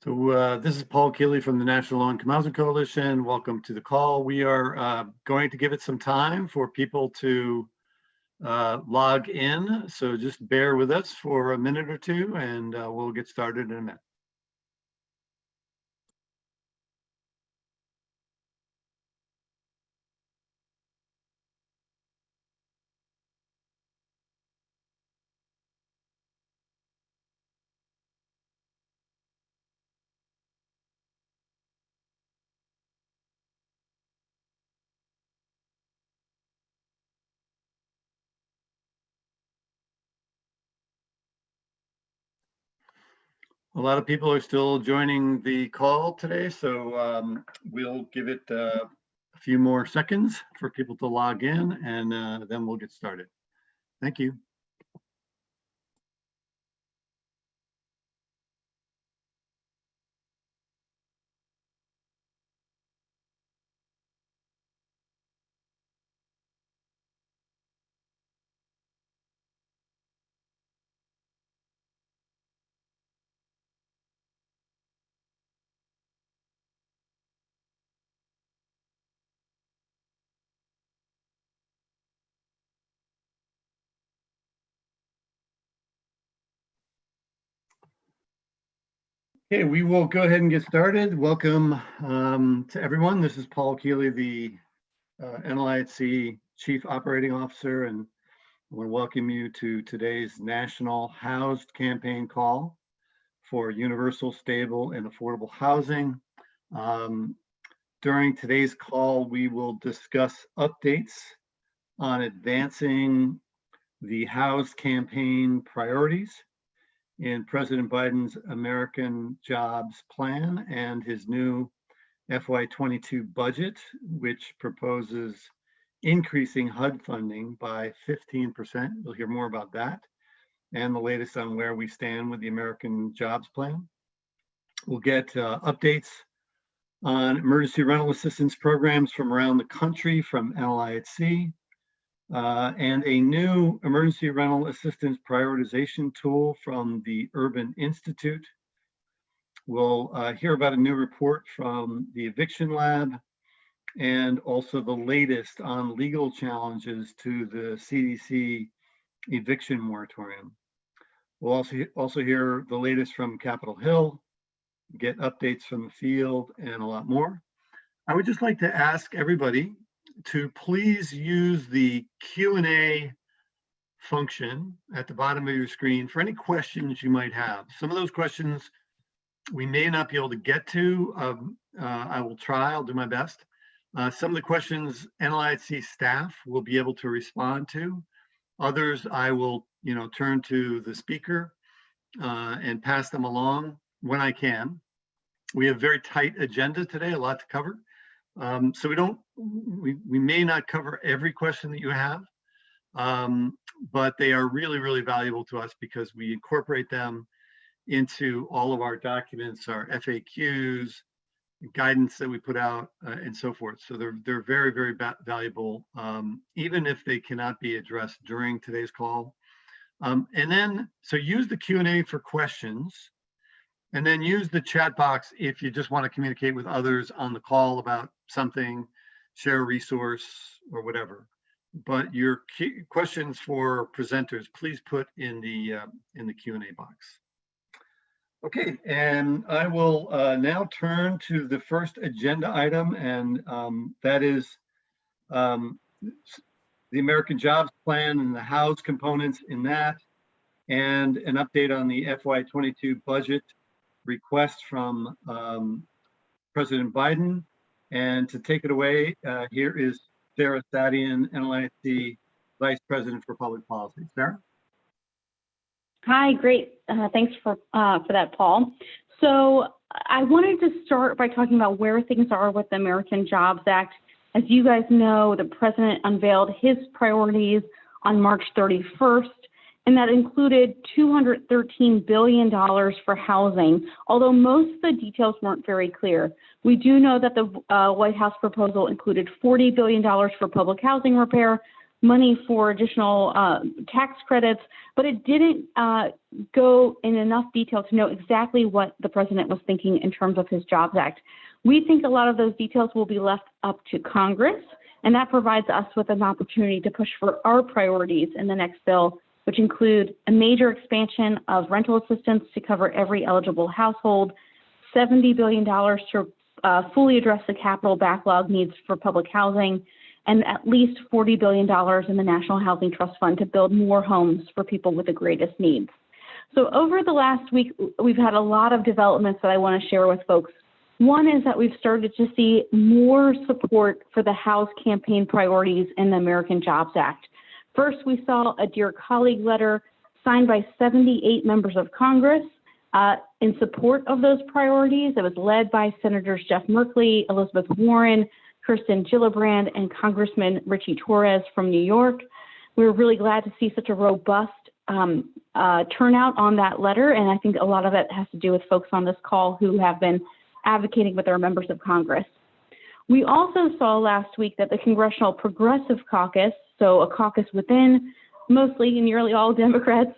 So this is Paul Keeley from the National Low-Income Housing Coalition. Welcome to the call. We are going to give it some time for people to log in. So just bear with us for a minute or two and we'll get started in a minute. A lot of people are still joining the call today, so we'll give it a few more seconds for people to log in, and then we'll get started. Thank you. Okay, we will go ahead and get started. Welcome to everyone. This is Paul Keeley, the NLIHC Chief Operating Officer, and I want to welcome you to today's National HoUSed campaign call for universal, stable, and affordable housing. During today's call, we will discuss updates on advancing the HoUSed campaign priorities in President Biden's American Jobs Plan and his new FY22 budget, which proposes increasing HUD funding by 15%. You'll hear more about that and the latest on where we stand with the American Jobs Plan. We'll get updates on emergency rental assistance programs from around the country from NLIHC. And a new emergency rental assistance prioritization tool from the Urban Institute. We'll hear about a new report from the Eviction Lab and also the latest on legal challenges to the CDC eviction moratorium. We'll also hear the latest from Capitol Hill, get updates from the field, and a lot more. I would just like to ask everybody to please use the Q&A function at the bottom of your screen for any questions you might have. Some of those questions we may not be able to get to. I will try, I'll do my best. Some of the questions NLIHC staff will be able to respond to. Others I will turn to the speaker and pass them along when I can. We have a very tight agenda today, a lot to cover. So we may not cover every question that you have, but they are really, really valuable to us because we incorporate them into all of our documents, our FAQs, guidance that we put out, and so forth. So they're very, very valuable, even if they cannot be addressed during today's call. And then, so use the Q&A for questions, and then use the chat box if you just want to communicate with others on the call about something, share a resource or whatever. But your questions for presenters, please put in the Q&A box. Okay, and I will now turn to the first agenda item, and that is the American Jobs Plan and the HoUSed components in that, and an update on the FY22 budget request from President Biden. And to take it away, here is Sarah Sadian, NLIHC Vice President for Public Policy. Sarah? Hi, great. Thanks for that, Paul. So I wanted to start by talking about where things are with the American Jobs Act. As you guys know, the president unveiled his priorities on March 31st, and that included $213 billion for housing, although most of the details weren't very clear. We do know that the White House proposal included $40 billion for public housing repair, money for additional tax credits, but it didn't go in enough detail to know exactly what the president was thinking in terms of his Jobs Act. We think a lot of those details will be left up to Congress, and that provides us with an opportunity to push for our priorities in the next bill, which include a major expansion of rental assistance to cover every eligible household, $70 billion to fully address the capital backlog needs for public housing, and at least $40 billion in the National Housing Trust Fund to build more homes for people with the greatest needs. So over the last week, we've had a lot of developments that I want to share with folks. One is that we've started to see more support for the House campaign priorities in the American Jobs Act. First, we saw a Dear Colleague letter signed by 78 members of Congress in support of those priorities. It was led by Senators Jeff Merkley, Elizabeth Warren, Kirsten Gillibrand, and Congressman Richie Torres from New York. We were really glad to see such a robust turnout on that letter, and I think a lot of it has to do with folks on this call who have been advocating with our members of Congress. We also saw last week that the Congressional Progressive Caucus, so a caucus within mostly nearly all Democrats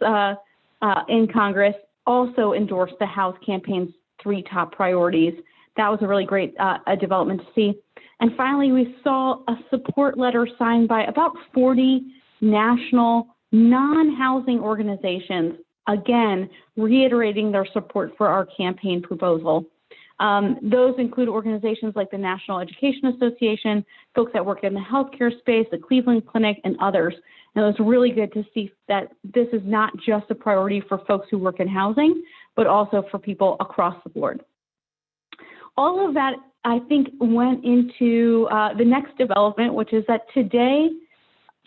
in Congress, also endorsed the House campaign's 3 top priorities. That was a really great development to see. And finally, we saw a support letter signed by about 40 national non-housing organizations, again, reiterating their support for our campaign proposal. Those include organizations like the National Education Association, folks that work in the healthcare space, the Cleveland Clinic, and others. And it was really good to see that this is not just a priority for folks who work in housing, but also for people across the board. All of that, I think, went into the next development, which is that today,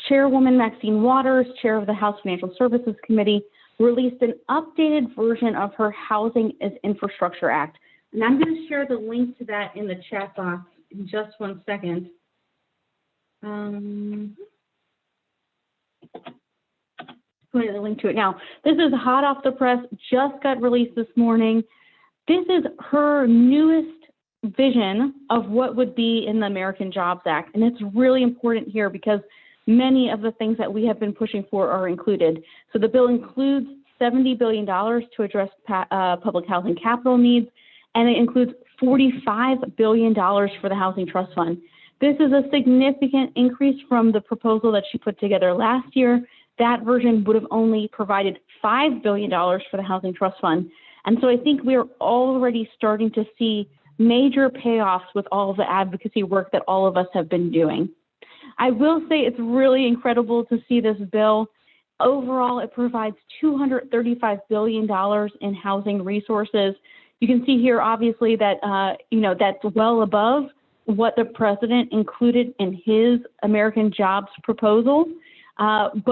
Chairwoman Maxine Waters, chair of the House Financial Services Committee, released an updated version of her Housing as Infrastructure Act. And I'm going to share the link to that in the chat box in just 1 second. Putting the link to it now. This is hot off the press, just got released this morning. This is her newest vision of what would be in the American Jobs Act. And it's really important here because many of the things that we have been pushing for are included. So the bill includes $70 billion to address public housing capital needs, and it includes $45 billion for the Housing Trust Fund. This is a significant increase from the proposal that she put together last year. That version would have only provided $5 billion for the Housing Trust Fund. And so I think we're already starting to see major payoffs with all of the advocacy work that all of us have been doing. I will say it's really incredible to see this bill. Overall, it provides $235 billion in housing resources. You can see here, obviously, that that's well above what the president included in his American Jobs proposal. And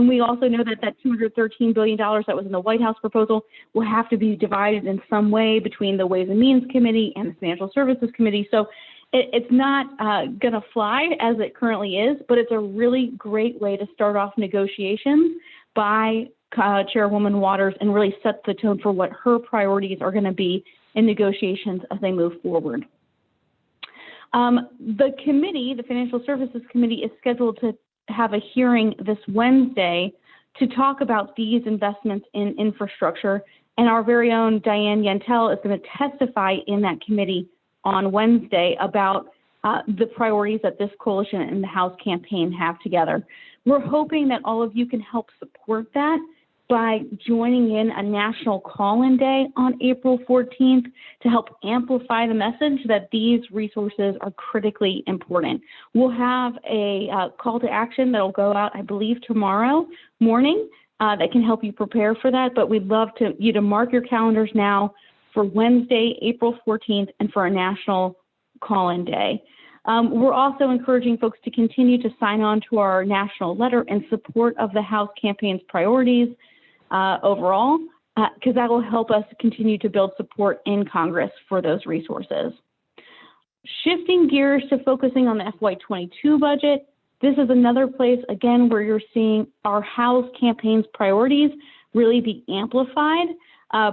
we also know that that $213 billion that was in the White House proposal will have to be divided in some way between the Ways and Means Committee and the Financial Services Committee. So it's not going to fly as it currently is, but it's a really great way to start off negotiations by Chairwoman Waters and really set the tone for what her priorities are going to be in negotiations as they move forward. The committee, the Financial Services Committee, is scheduled to have a hearing this Wednesday to talk about these investments in infrastructure. And our very own Diane Yantel is going to testify in that committee on Wednesday about the priorities that this coalition and the House campaign have together. We're hoping that all of you can help support that by joining in a national call-in day on April 14th to help amplify the message that these resources are critically important. We'll have a call to action that will go out, I believe, tomorrow morning that can help you prepare for that, but we'd love you to mark your calendars now for Wednesday, April 14th, and for a national call-in day. We're also encouraging folks to continue to sign on to our national letter in support of the House campaign's priorities overall, because that will help us continue to build support in Congress for those resources. Shifting gears to focusing on the FY22 budget, this is another place, again, where you're seeing our House campaign's priorities really be amplified.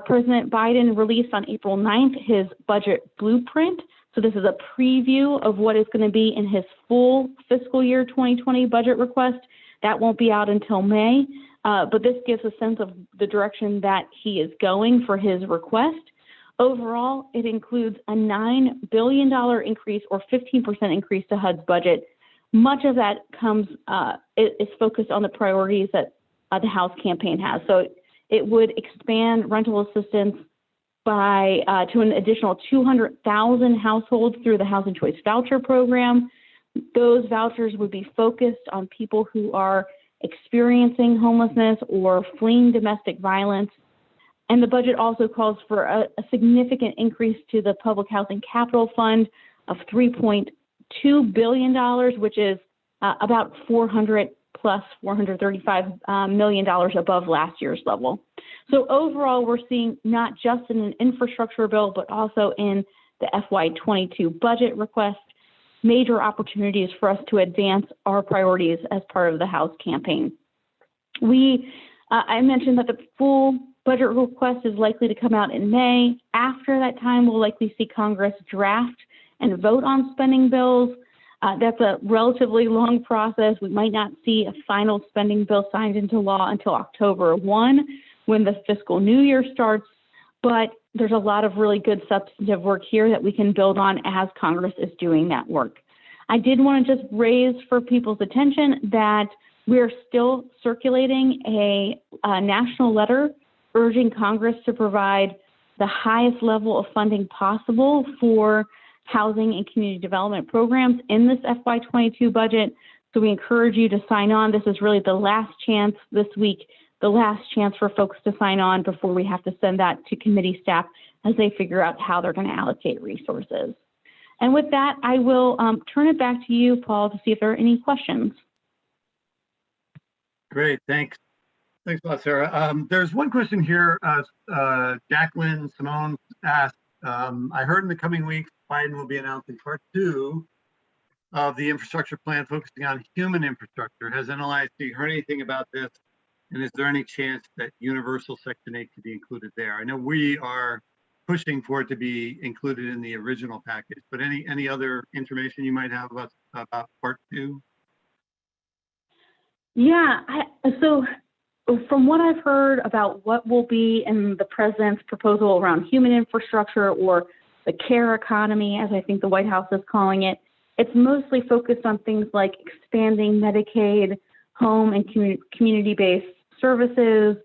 President Biden released on April 9th his budget blueprint, So this is a preview of what is going to be in his full fiscal year 2020 budget request. That won't be out until May, but this gives a sense of the direction that he is going for his request. Overall, it includes a $9 billion increase or 15% increase to HUD's budget. Much of that is focused on the priorities that the House campaign has. So it would expand rental assistance by to an additional 200,000 households through the Housing Choice Voucher Program. Those vouchers would be focused on people who are experiencing homelessness or fleeing domestic violence. And the budget also calls for a significant increase to the Public Housing Capital Fund of $3.2 billion, which is about $435 million above last year's level. So overall, we're seeing not just in an infrastructure bill, but also in the FY22 budget request, major opportunities for us to advance our priorities as part of the House campaign. I mentioned that the full budget request is likely to come out in May. After that time, we'll likely see Congress draft and vote on spending bills. That's a relatively long process. We might not see a final spending bill signed into law until October 1, when the fiscal new year starts, but there's a lot of really good substantive work here that we can build on as Congress is doing that work. I did want to just raise for people's attention that we're still circulating a national letter urging Congress to provide the highest level of funding possible for housing and community development programs in this FY22 budget. So we encourage you to sign on. This is really the last chance this week, the last chance for folks to sign on before we have to send that to committee staff as they figure out how they're going to allocate resources. And with that, I will turn it back to you, Paul, to see if there are any questions. Great, thanks. Thanks a lot, Sarah. There's one question here. Jacqueline Simone asked, I heard in the coming weeks, Biden will be announcing part 2 of the infrastructure plan focusing on human infrastructure. Has NLIHC heard anything about this? And is there any chance that universal Section 8 could be included there? I know we are pushing for it to be included in the original package, but any other information you might have about part 2? Yeah, so from what I've heard about what will be in the president's proposal around human infrastructure, or the care economy, as I think the White House is calling it, it's mostly focused on things like expanding Medicaid, home and community-based services,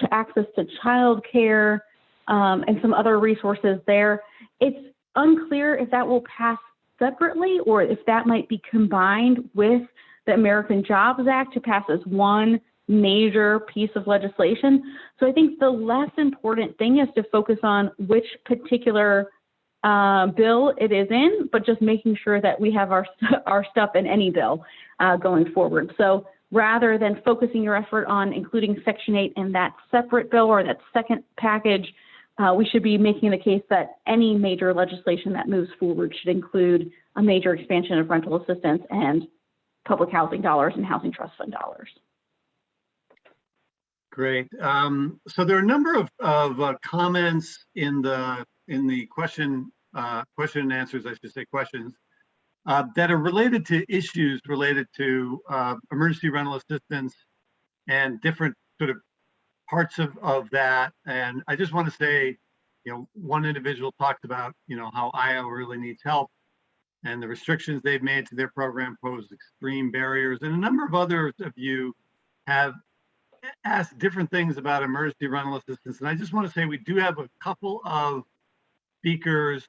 access to child care, and some other resources there. It's unclear if that will pass separately or if that might be combined with the American Jobs Act to pass as one major piece of legislation. So I think the less important thing is to focus on which particular bill it is in, but just making sure that we have our stuff in any bill going forward. So rather than focusing your effort on including Section 8 in that separate bill or that second package, we should be making the case that any major legislation that moves forward should include a major expansion of rental assistance and public housing dollars and housing trust fund dollars. Great. So there are a number of comments in the question and answers, I should say, questions that are related to issues related to emergency rental assistance and different sort of parts of that. And I just want to say, one individual talked about, how Iowa really needs help, and the restrictions they've made to their program pose extreme barriers. And a number of others of you have asked different things about emergency rental assistance. And I just want to say we do have a couple of speakers,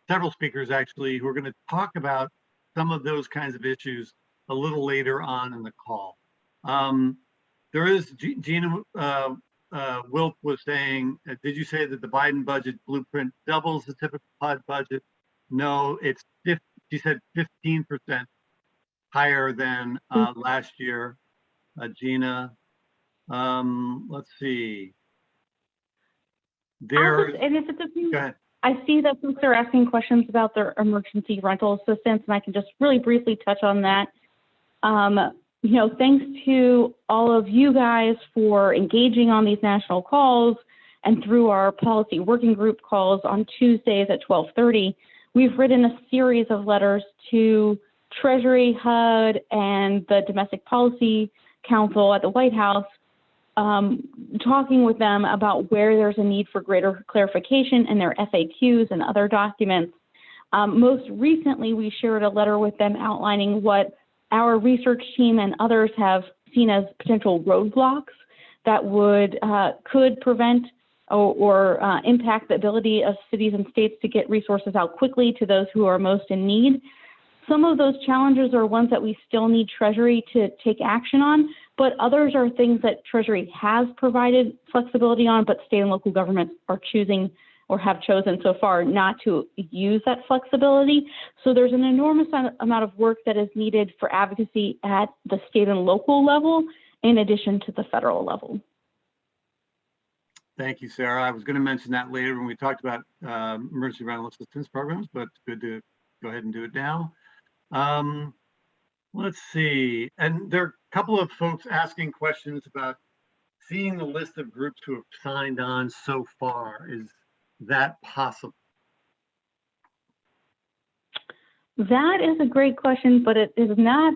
several speakers actually, who are going to talk about some of those kinds of issues a little later on in the call. There is, Gina Wilk was saying, did you say that the Biden budget blueprint doubles the typical HUD budget? No, it's, she said 15% higher than last year, Gina. Let's see. There. And if it's okay, go ahead. I see that folks are asking questions about their emergency rental assistance, and I can just really briefly touch on that. Thanks to all of you guys for engaging on these national calls and through our policy working group calls on Tuesdays at 12:30. we've written a series of letters to Treasury, HUD, and the Domestic Policy Council at the White House, talking with them about where there's a need for greater clarification in their FAQs and other documents. Most recently, we shared a letter with them outlining what our research team and others have seen as potential roadblocks that could prevent or impact the ability of cities and states to get resources out quickly to those who are most in need. Some of those challenges are ones that we still need Treasury to take action on, but others are things that Treasury has provided flexibility on, but state and local governments are choosing or have chosen so far not to use that flexibility. So there's an enormous amount of work that is needed for advocacy at the state and local level, in addition to the federal level. Thank you, Sarah. I was going to mention that later when we talked about emergency rental assistance programs, but good to go ahead and do it now. Let's see. And there are a couple of folks asking questions about seeing the list of groups who have signed on so far. Is that possible? That is a great question, but it is not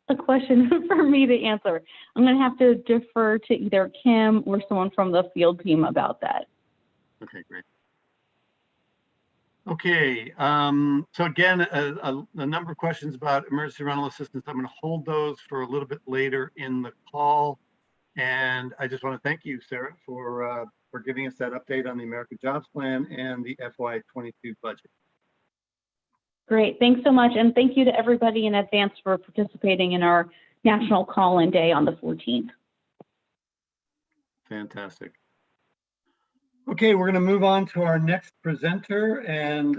a question for me to answer. I'm going to have to defer to either Kim or someone from the field team about that. Okay, great. Okay, so again, a number of questions about emergency rental assistance. I'm going to hold those for a little bit later in the call. And I just want to thank you, Sarah, for giving us that update on the American Jobs Plan and the FY22 budget. Great, thanks so much. And thank you to everybody in advance for participating in our National Call-In Day on the 14th. Fantastic. Okay, we're going to move on to our next presenter, and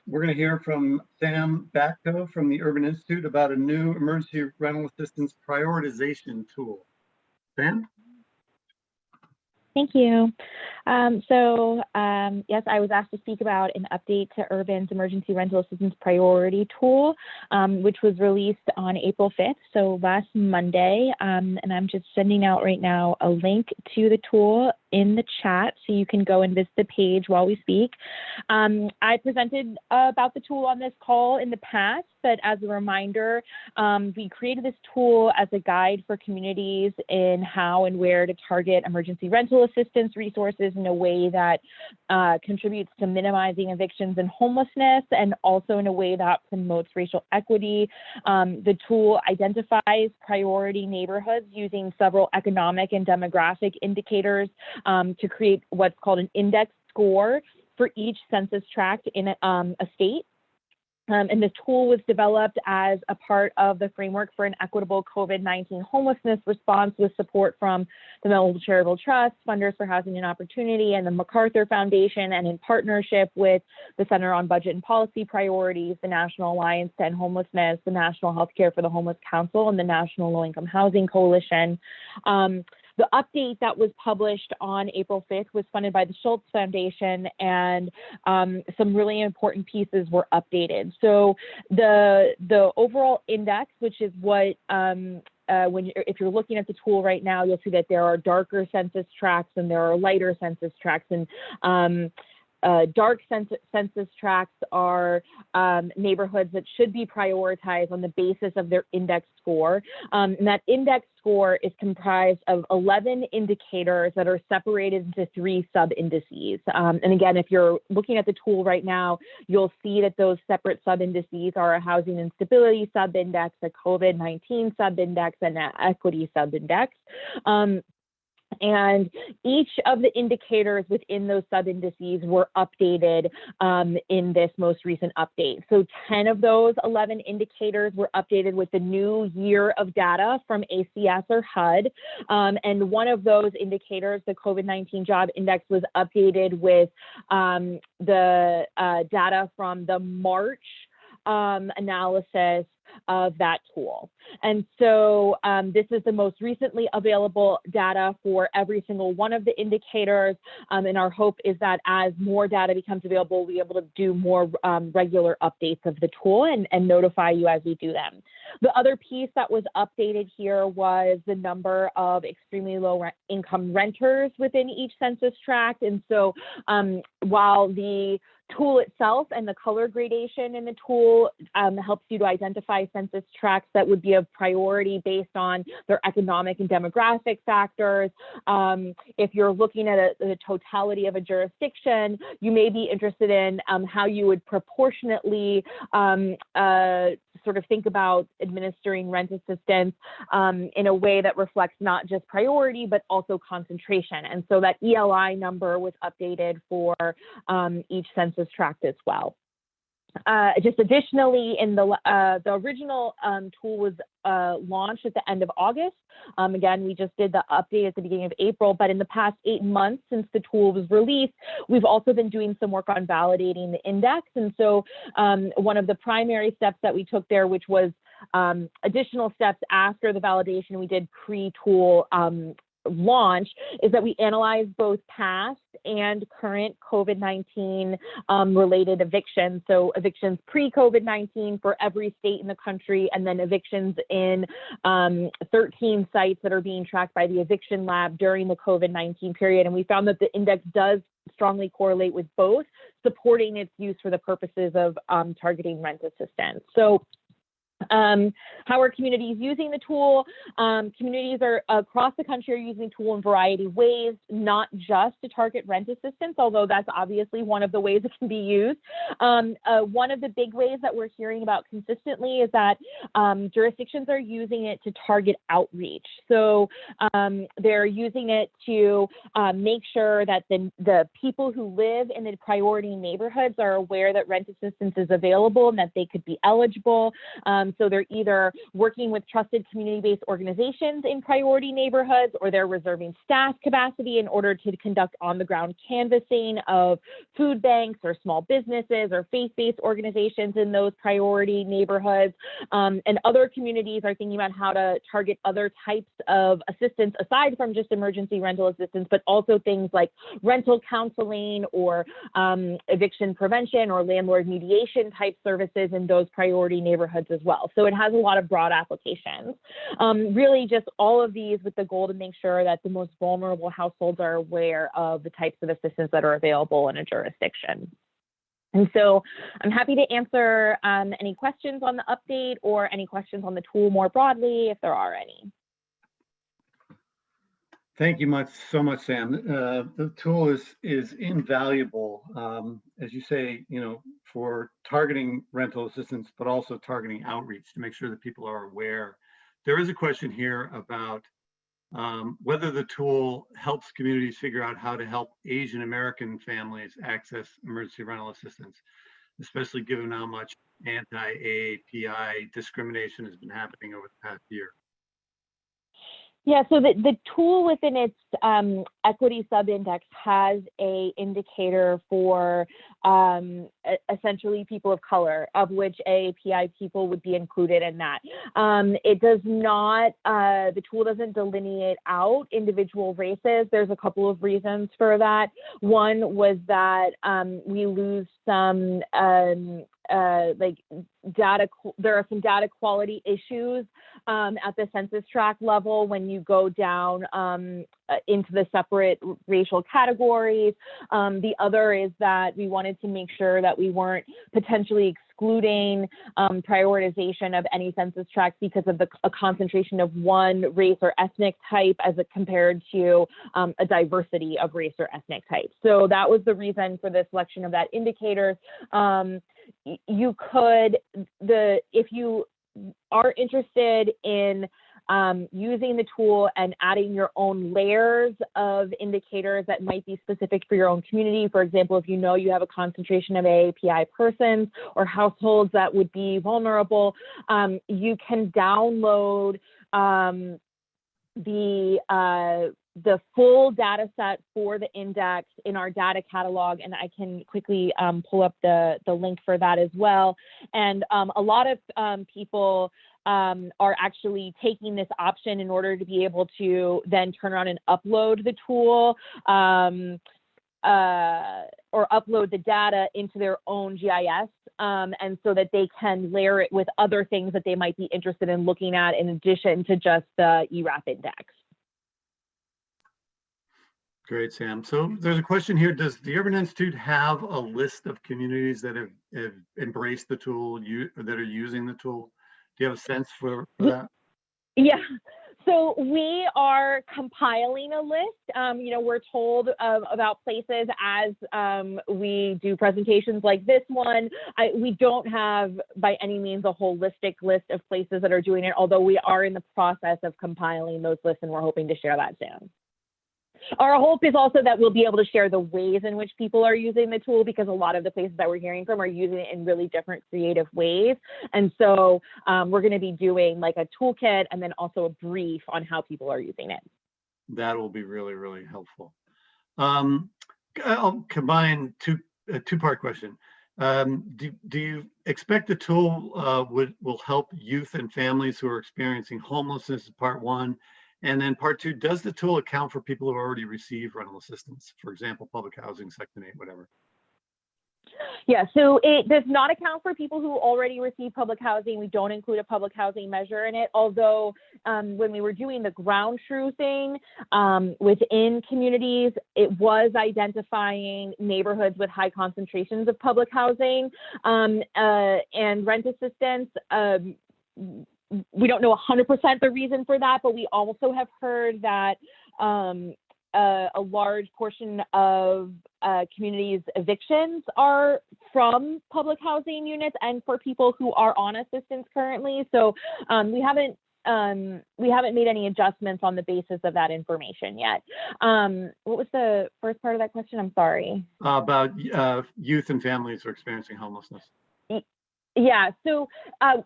we're going to hear from Sam Batko from the Urban Institute about a new emergency rental assistance prioritization tool. Sam? Thank you. Yes, I was asked to speak about an update to Urban's Emergency Rental Assistance Priority Tool, which was released on April 5th, so last Monday. And I'm just sending out right now a link to the tool in the chat so you can go and visit the page while we speak. I presented about the tool on this call in the past, but as a reminder, we created this tool as a guide for communities in how and where to target emergency rental assistance resources in a way that contributes to minimizing evictions and homelessness, and also in a way that promotes racial equity. The tool identifies priority neighborhoods using several economic and demographic indicators to create what's called an index score for each census tract in a state. And the tool was developed as a part of the framework for an equitable COVID-19 homelessness response with support from the Melville Charitable Trust, Funders for Housing and Opportunity, and the MacArthur Foundation, and in partnership with the Center on Budget and Policy Priorities, the National Alliance to End Homelessness, the National Healthcare for the Homeless Council, and the National Low-Income Housing Coalition. The update that was published on April 5th was funded by the Schultz Foundation, and some really important pieces were updated. So the overall index, which is what if you're looking at the tool right now, you'll see that there are darker census tracts and there are lighter census tracts, and dark census tracts are neighborhoods that should be prioritized on the basis of their index score. And that index score is comprised of 11 indicators that are separated into 3 sub-indices. And again, if you're looking at the tool right now, you'll see that those separate sub-indices are a housing instability sub-index, a COVID-19 sub-index, and an equity sub-index. And each of the indicators within those sub-indices were updated in this most recent update. So 10 of those 11 indicators were updated with the new year of data from ACS or HUD. And one of those indicators, the COVID-19 job index, was updated with the data from the March analysis of that tool. And so this is the most recently available data for every single one of the indicators. And our hope is that as more data becomes available, we'll be able to do more regular updates of the tool and notify you as we do them. The other piece that was updated here was the number of extremely low income renters within each census tract. And so while the tool itself and the color gradation in the tool helps you to identify census tracts that would be of priority based on their economic and demographic factors. If you're looking at the totality of a jurisdiction, you may be interested in how you would proportionately sort of think about administering rent assistance in a way that reflects not just priority, but also concentration. And so that ELI number was updated for each census tract as well. Just additionally, in the original tool was launched at the end of August. Again, we just did the update at the beginning of April, but in the past 8 months since the tool was released, we've also been doing some work on validating the index. And so one of the primary steps that we took there, which was additional steps after the validation we did pre-tool launch, is that we analyzed both past and current COVID-19 related evictions. So evictions pre-COVID-19 for every state in the country, and then evictions in 13 sites that are being tracked by the Eviction Lab during the COVID-19 period. And we found that the index does strongly correlate with both, supporting its use for the purposes of targeting rent assistance. So how are communities using the tool? Communities across the country are using the tool in a variety of ways, not just to target rent assistance, although that's obviously one of the ways it can be used. One of the big ways that we're hearing about consistently is that jurisdictions are using it to target outreach. So they're using it to make sure that the people who live in the priority neighborhoods are aware that rent assistance is available and that they could be eligible. So they're either working with trusted community-based organizations in priority neighborhoods, or they're reserving staff capacity in order to conduct on-the-ground canvassing of food banks or small businesses or faith-based organizations in those priority neighborhoods. And other communities are thinking about how to target other types of assistance aside from just emergency rental assistance, but also things like rental counseling or eviction prevention or landlord mediation type services in those priority neighborhoods as well. So it has a lot of broad applications. Really just all of these with the goal to make sure that the most vulnerable households are aware of the types of assistance that are available in a jurisdiction. And so I'm happy to answer any questions on the update or any questions on the tool more broadly, if there are any. Thank you so much, Sam. The tool is invaluable, as you say, for targeting rental assistance, but also targeting outreach to make sure that people are aware. There is a question here about whether the tool helps communities figure out how to help Asian American families access emergency rental assistance, especially given how much anti-AAPI discrimination has been happening over the past year. Yeah, so the tool within its equity subindex has a indicator for essentially people of color, of which AAPI people would be included in that. It does not, the tool doesn't delineate out individual races. There's a couple of reasons for that. One was that we lose some data, there are some data quality issues at the census tract level when you go down into the separate racial categories. The other is that we wanted to make sure that we weren't potentially excluding prioritization of any census tract because of a concentration of one race or ethnic type as compared to a diversity of race or ethnic types. So that was the reason for the selection of that indicator. You could, if you are interested in using the tool and adding your own layers of indicators that might be specific for your own community. For example, if you know you have a concentration of AAPI persons or households that would be vulnerable, you can download the full data set for the index in our data catalog, and I can quickly pull up the link for that as well. And a lot of people are actually taking this option in order to be able to then turn around and upload the tool or upload the data into their own GIS, and so that they can layer it with other things that they might be interested in looking at in addition to just the ERAP index. Great, Sam. So there's a question here. Does the Urban Institute have a list of communities that have embraced the tool, that are using the tool? Do you have a sense for that? Yeah. So we are compiling a list. We're told about places as we do presentations like this one. We don't have by any means a holistic list of places that are doing it, although we are in the process of compiling those lists and we're hoping to share that soon. Our hope is also that we'll be able to share the ways in which people are using the tool, because a lot of the places that we're hearing from are using it in really different creative ways. And so we're going to be doing like a toolkit and then also a brief on how people are using it. That will be really, really helpful. I'll combine a two-part question. Do you expect the tool will help youth and families who are experiencing homelessness, part one? And then part two, does the tool account for people who already receive rental assistance? For example, public housing, Section 8, whatever. Yeah, so it does not account for people who already receive public housing. We don't include a public housing measure in it, although when we were doing the ground truthing within communities, it was identifying neighborhoods with high concentrations of public housing and rent assistance. We don't know 100% the reason for that, but we also have heard that a large portion of communities' evictions are from public housing units and for people who are on assistance currently. So we haven't made any adjustments on the basis of that information yet. What was the first part of that question? I'm sorry. About youth and families who are experiencing homelessness. Yeah, so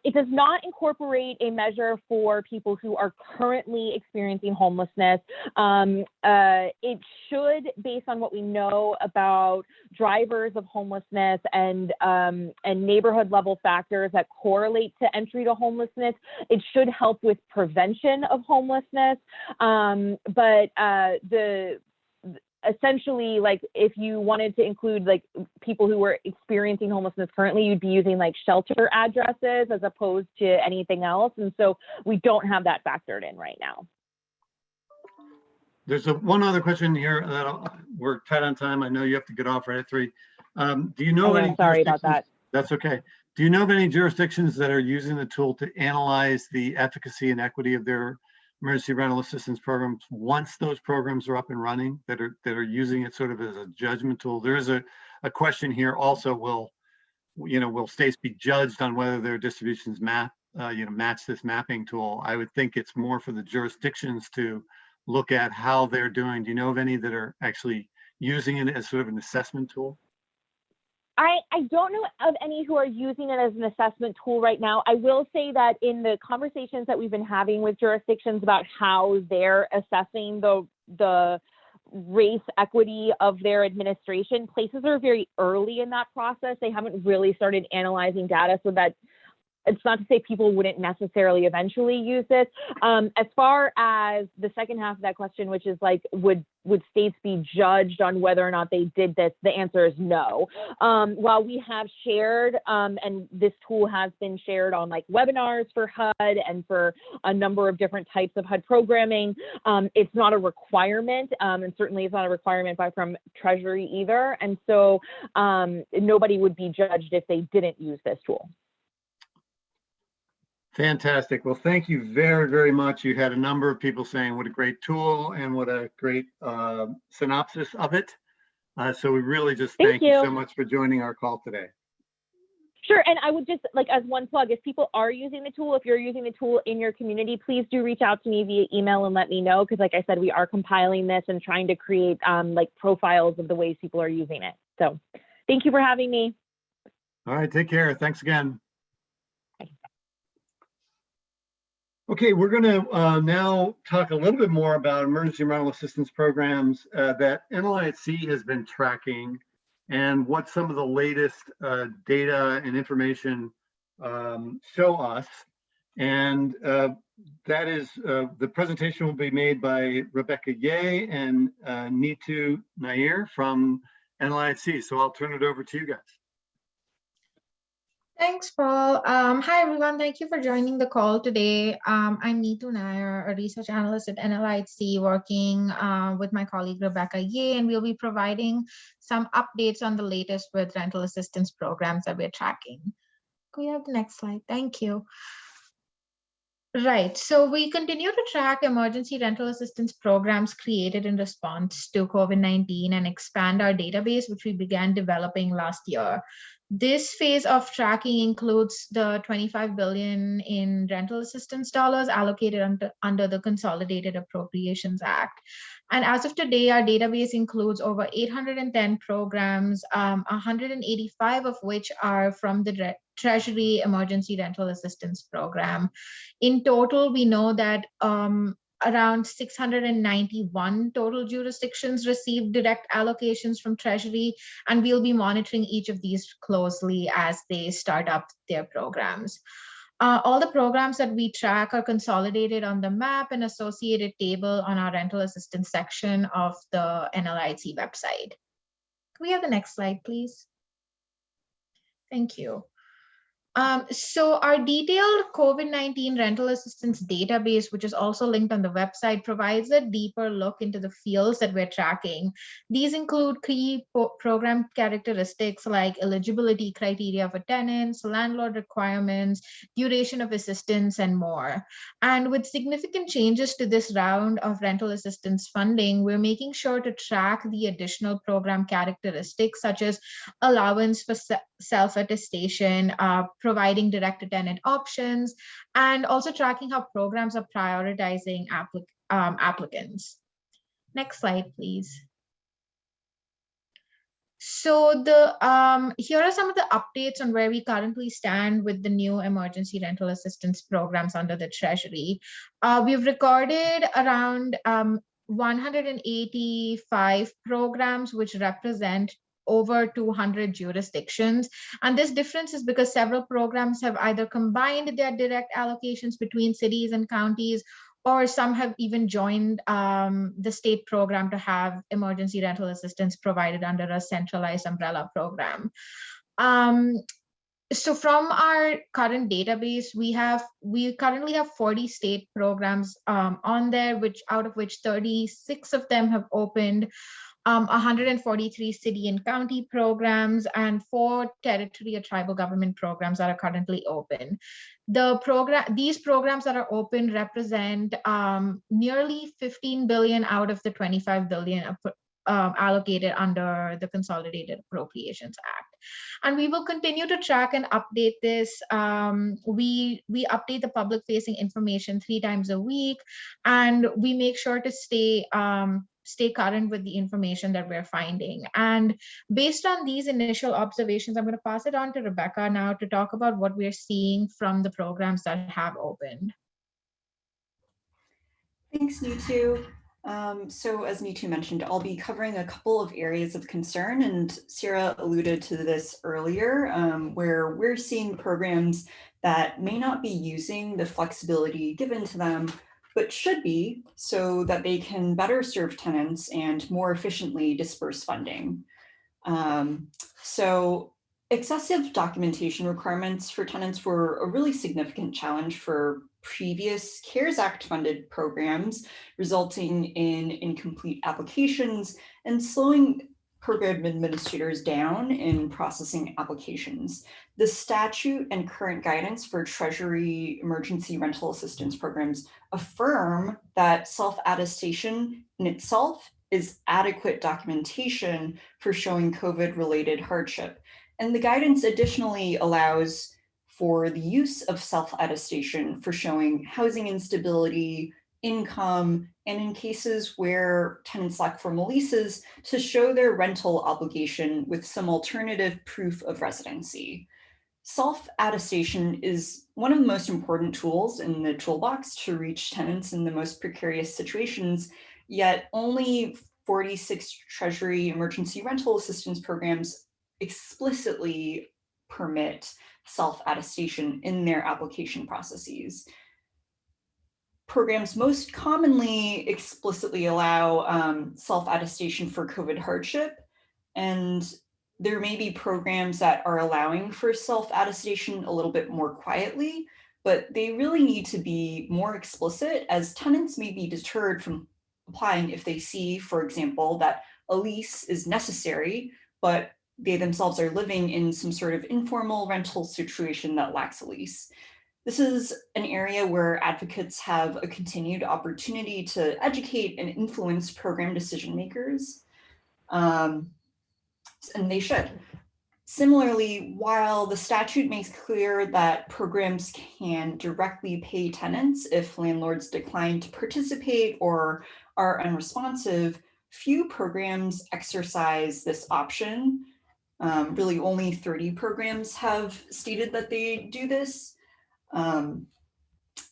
it does not incorporate a measure for people who are currently experiencing homelessness. It should, based on what we know about drivers of homelessness and neighborhood level factors that correlate to entry to homelessness, it should help with prevention of homelessness. Essentially, like if you wanted to include like people who were experiencing homelessness currently, you'd be using like shelter addresses as opposed to anything else. And so we don't have that factored in right now. There's one other question here that we're tight on time. I know you have to get off right at 3. Do you know any? Sorry about that. That's okay. Do you know of any jurisdictions that are using the tool to analyze the efficacy and equity of their emergency rental assistance programs once those programs are up and running, that are using it sort of as a judgment tool? There is a question here also, will states be judged on whether their distributions match this mapping tool? I would think it's more for the jurisdictions to look at how they're doing. Do you know of any that are actually using it as sort of an assessment tool? I don't know of any who are using it as an assessment tool right now. I will say that in the conversations that we've been having with jurisdictions about how they're assessing the race equity of their administration, places are very early in that process. They haven't really started analyzing data, so that it's not to say people wouldn't necessarily eventually use this. As far as the second half of that question, which is like, would states be judged on whether or not they did this? The answer is no. While we have shared, and this tool has been shared on like webinars for HUD and for a number of different types of HUD programming, it's not a requirement, and certainly it's not a requirement from Treasury either. And so nobody would be judged if they didn't use this tool. Fantastic. Well, thank you very, very much. You had a number of people saying what a great tool and what a great synopsis of it. So we really just thank you so much for joining our call today. Sure. And I would just like, as one plug, if people are using the tool, if you're using the tool in your community, please do reach out to me via email and let me know. Because like I said, we are compiling this and trying to create like profiles of the ways people are using it. So thank you for having me. All right. Take care. Thanks again. Okay, we're going to now talk a little bit more about emergency rental assistance programs that NLIHC has been tracking and what some of the latest data and information show us. And that is, the presentation will be made by Rebecca Ye and Neetu Nair from NLIHC. So I'll turn it over to you guys. Thanks, Paul. Hi, everyone. Thank you for joining the call today. I'm Neetu Nair, a research analyst at NLIHC, working with my colleague Rebecca Ye, and we'll be providing some updates on the latest with rental assistance programs that we're tracking. Can we have the next slide? Thank you. Right. So we continue to track emergency rental assistance programs created in response to COVID-19 and expand our database, which we began developing last year. This phase of tracking includes the $25 billion in rental assistance dollars allocated under the Consolidated Appropriations Act. And as of today, our database includes over 810 programs, 185 of which are from the Treasury Emergency Rental Assistance Program. In total, we know that around 691 total jurisdictions received direct allocations from Treasury, and we'll be monitoring each of these closely as they start up their programs. All the programs that we track are consolidated on the map and associated table on our rental assistance section of the NLIHC website. Can we have the next slide, please? Thank you. So our detailed COVID-19 rental assistance database, which is also linked on the website, provides a deeper look into the fields that we're tracking. These include key program characteristics like eligibility criteria for tenants, landlord requirements, duration of assistance, and more. And with significant changes to this round of rental assistance funding, we're making sure to track the additional program characteristics such as allowance for self-attestation, providing direct-to-tenant options, and also tracking how programs are prioritizing applicants. Next slide, please. So here are some of the updates on where we currently stand with the new emergency rental assistance programs under the Treasury. We've recorded around 185 programs, which represent over 200 jurisdictions. And this difference is because several programs have either combined their direct allocations between cities and counties, or some have even joined the state program to have emergency rental assistance provided under a centralized umbrella program. So from our current database, we currently have 40 state programs on there, out of which 36 of them have opened, 143 city and county programs, and 4 territory or tribal government programs that are currently open. These programs that are open represent nearly 15 billion out of the 25 billion allocated under the Consolidated Appropriations Act. And we will continue to track and update this. We update the public-facing information 3 times a week, and we make sure to stay current with the information that we're finding. And based on these initial observations, I'm going to pass it on to Rebecca now to talk about what we're seeing from the programs that have opened. Thanks, Neetu. So as Neetu mentioned, I'll be covering a couple of areas of concern, and Sarah alluded to this earlier, where we're seeing programs that may not be using the flexibility given to them, but should be, so that they can better serve tenants and more efficiently disperse funding. So excessive documentation requirements for tenants were a really significant challenge for previous CARES Act funded programs, resulting in incomplete applications and slowing program administrators down in processing applications. The statute and current guidance for Treasury emergency rental assistance programs affirm that self-attestation in itself is adequate documentation for showing COVID-related hardship. And the guidance additionally allows for the use of self-attestation for showing housing instability, income, and in cases where tenants lack formal leases, to show their rental obligation with some alternative proof of residency. Self-attestation is one of the most important tools in the toolbox to reach tenants in the most precarious situations, yet only 46 Treasury emergency rental assistance programs explicitly permit self-attestation in their application processes. Programs most commonly explicitly allow self-attestation for COVID hardship, and There may be programs that are allowing for self-attestation a little bit more quietly, but they really need to be more explicit, as tenants may be deterred from applying if they see, for example, that a lease is necessary, but they themselves are living in some sort of informal rental situation that lacks a lease. This is an area where advocates have a continued opportunity to educate and influence program decision makers, and they should. Similarly, while the statute makes clear that programs can directly pay tenants if landlords decline to participate or are unresponsive, few programs exercise this option. Really, only 30 programs have stated that they do this.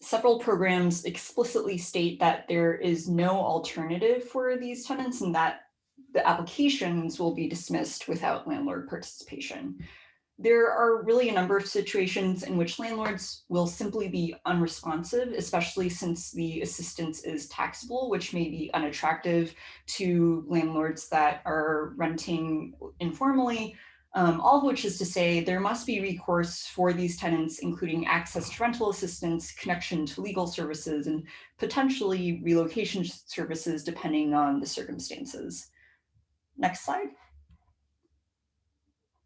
Several programs explicitly state that there is no alternative for these tenants and that the applications will be dismissed without landlord participation. There are really a number of situations in which landlords will simply be unresponsive, especially since the assistance is taxable, which may be unattractive to landlords that are renting informally. All of which is to say there must be recourse for these tenants, including access to rental assistance, connection to legal services, and potentially relocation services depending on the circumstances. Next slide.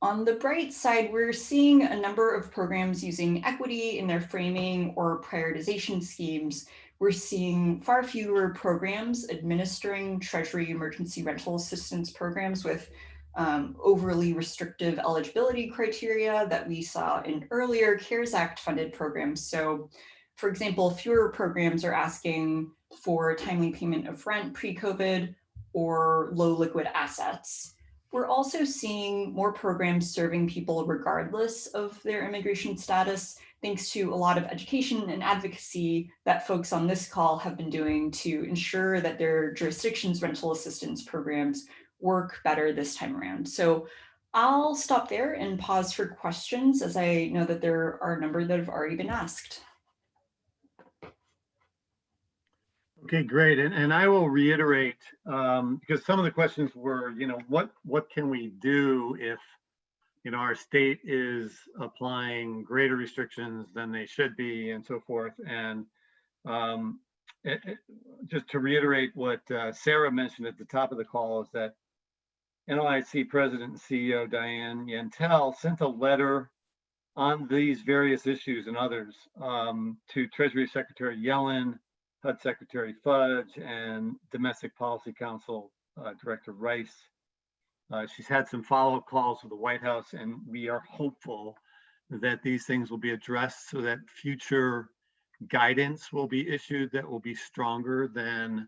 On the bright side, we're seeing a number of programs using equity in their framing or prioritization schemes. We're seeing far fewer programs administering Treasury emergency rental assistance programs with overly restrictive eligibility criteria that we saw in earlier CARES Act funded programs. So, for example, fewer programs are asking for timely payment of rent pre-COVID or low liquid assets. We're also seeing more programs serving people regardless of their immigration status, thanks to a lot of education and advocacy that folks on this call have been doing to ensure that their jurisdiction's rental assistance programs work better this time around. So I'll stop there and pause for questions, as I know that there are a number that have already been asked. Okay, great. And I will reiterate, because some of the questions were, what can we do if, our state is applying greater restrictions than they should be and so forth. And just to reiterate what Sarah mentioned at the top of the call is that NLIHC President and CEO Diane Yantel sent a letter on these various issues and others to Treasury Secretary Yellen, HUD Secretary Fudge, and Domestic Policy Council Director Rice. She's had some follow-up calls with the White House, and we are hopeful that these things will be addressed so that future guidance will be issued that will be stronger than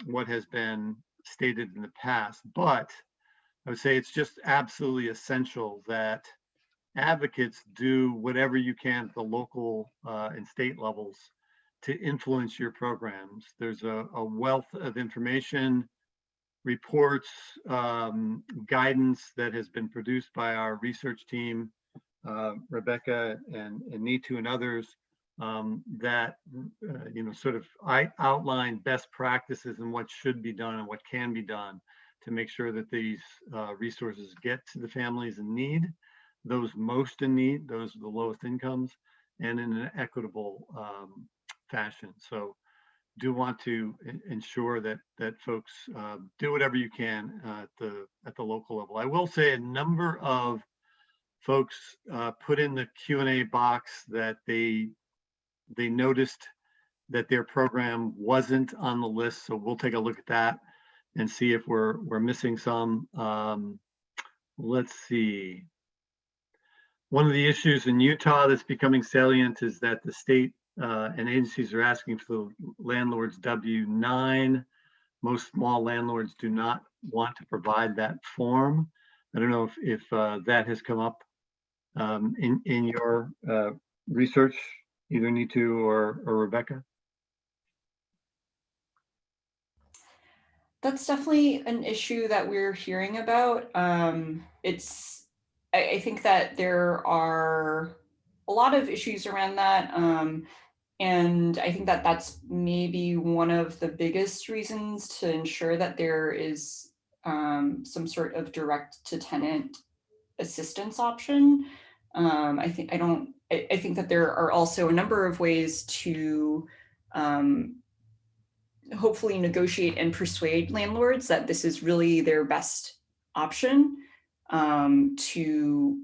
what has been stated in the past. But I would say it's just absolutely essential that advocates do whatever you can at the local and state levels to influence your programs. There's a wealth of information, reports, guidance that has been produced by our research team, Rebecca and Nitu and others, that sort of outline best practices and what should be done and what can be done to make sure that these resources get to the families in need, those most in need, those with the lowest incomes, and in an equitable fashion. So do want to ensure that folks do whatever you can at the local level. I will say a number of folks put in the Q&A box that they noticed that their program wasn't on the list. So we'll take a look at that and see if we're missing some. Let's see. One of the issues in Utah that's becoming salient is that the state and agencies are asking for the landlord's W-9. Most small landlords do not want to provide that form. I don't know if that has come up in your research, either Nitu or Rebecca. That's definitely an issue that we're hearing about. I think that there are a lot of issues around that. And I think that that's maybe one of the biggest reasons to ensure that there is some sort of direct to tenant assistance option. I think that there are also a number of ways to hopefully negotiate and persuade landlords that this is really their best option to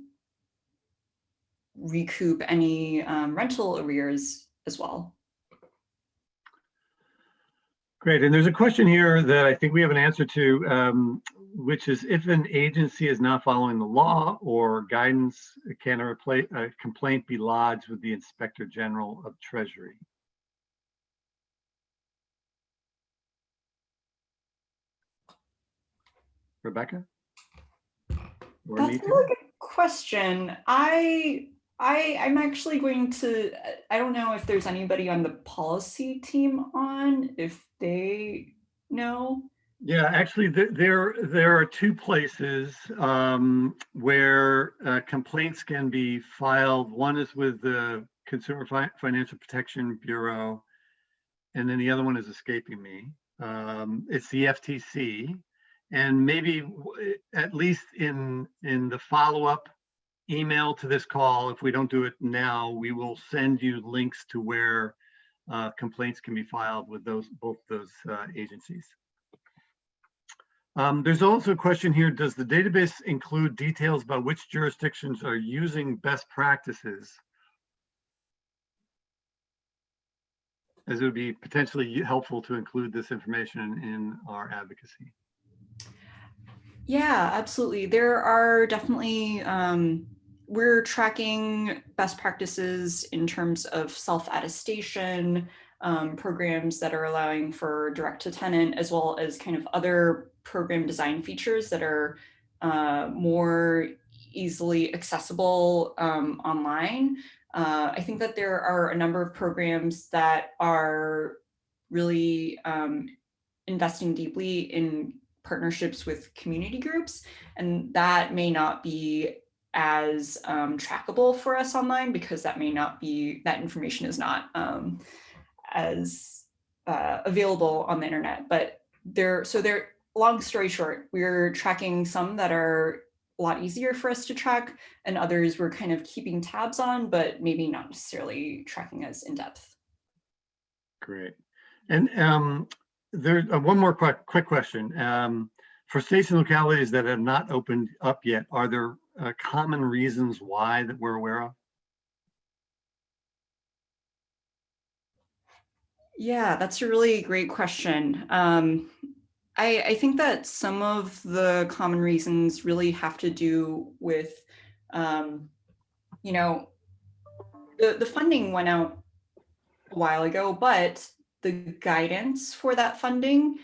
recoup any rental arrears as well. Great, and there's a question here that I think we have an answer to, which is if an agency is not following the law or guidance, can a complaint be lodged with the Inspector General of Treasury? Rebecca? Or That's a really good question. I'm actually going to, I don't know if there's anybody on the policy team on, if they know. Yeah, actually, there are two places where complaints can be filed. One is with the Consumer Financial Protection Bureau, and then the other one is escaping me. It's the FTC, and maybe at least in the follow-up email to this call, if we don't do it now, we will send you links to where complaints can be filed with both those agencies. There's also a question here, does the database include details about which jurisdictions are using best practices, as it would be potentially helpful to include this information in our advocacy? Yeah, absolutely. There are definitely, we're tracking best practices in terms of self-attestation, programs that are allowing for direct to tenant, as well as kind of other program design features that are more easily accessible online. I think that there are a number of programs that are really investing deeply in partnerships with community groups, and that may not be as trackable for us online because that information is not as available on the internet. But long story short, we're tracking some that are a lot easier for us to track, and others we're kind of keeping tabs on, but maybe not necessarily tracking as in depth. Great. And there's one more quick question. For states and localities that have not opened up yet, are there common reasons why that we're aware of? Yeah, that's a really great question. I think that some of the common reasons really have to do with, you know, the funding went out a while ago, but the guidance for that funding,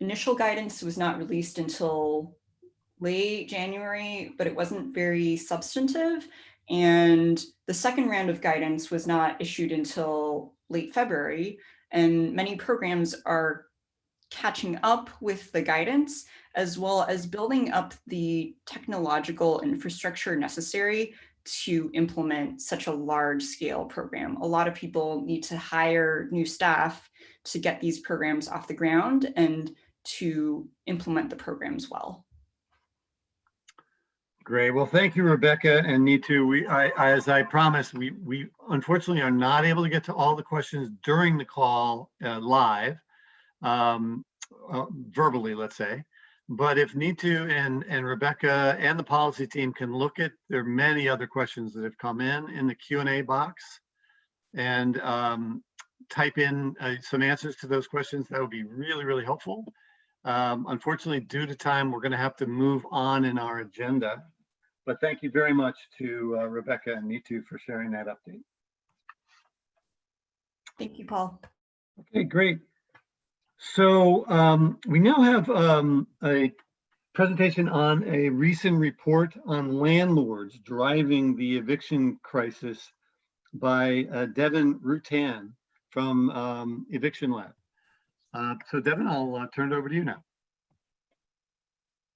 initial guidance was not released until late January, but it wasn't very substantive. And the second round of guidance was not issued until late February. And many programs are catching up with the guidance, as well as building up the technological infrastructure necessary to implement such a large scale program. A lot of people need to hire new staff to get these programs off the ground and to implement the programs well. Great. Well, thank you, Rebecca and Neetu. As I promised, we unfortunately are not able to get to all the questions during the call live, verbally, let's say. But if Neetu and Rebecca and the policy team can look at, there are many other questions that have come in the Q&A box, and type in some answers to those questions, that would be really, really helpful. Unfortunately, due to time, we're going to have to move on in our agenda. But thank you very much to Rebecca and Neetu for sharing that update. Thank you, Paul. Okay, great. So we now have a presentation on a recent report on landlords driving the eviction crisis by Devin Rutan from Eviction Lab. So Devin, I'll turn it over to you now.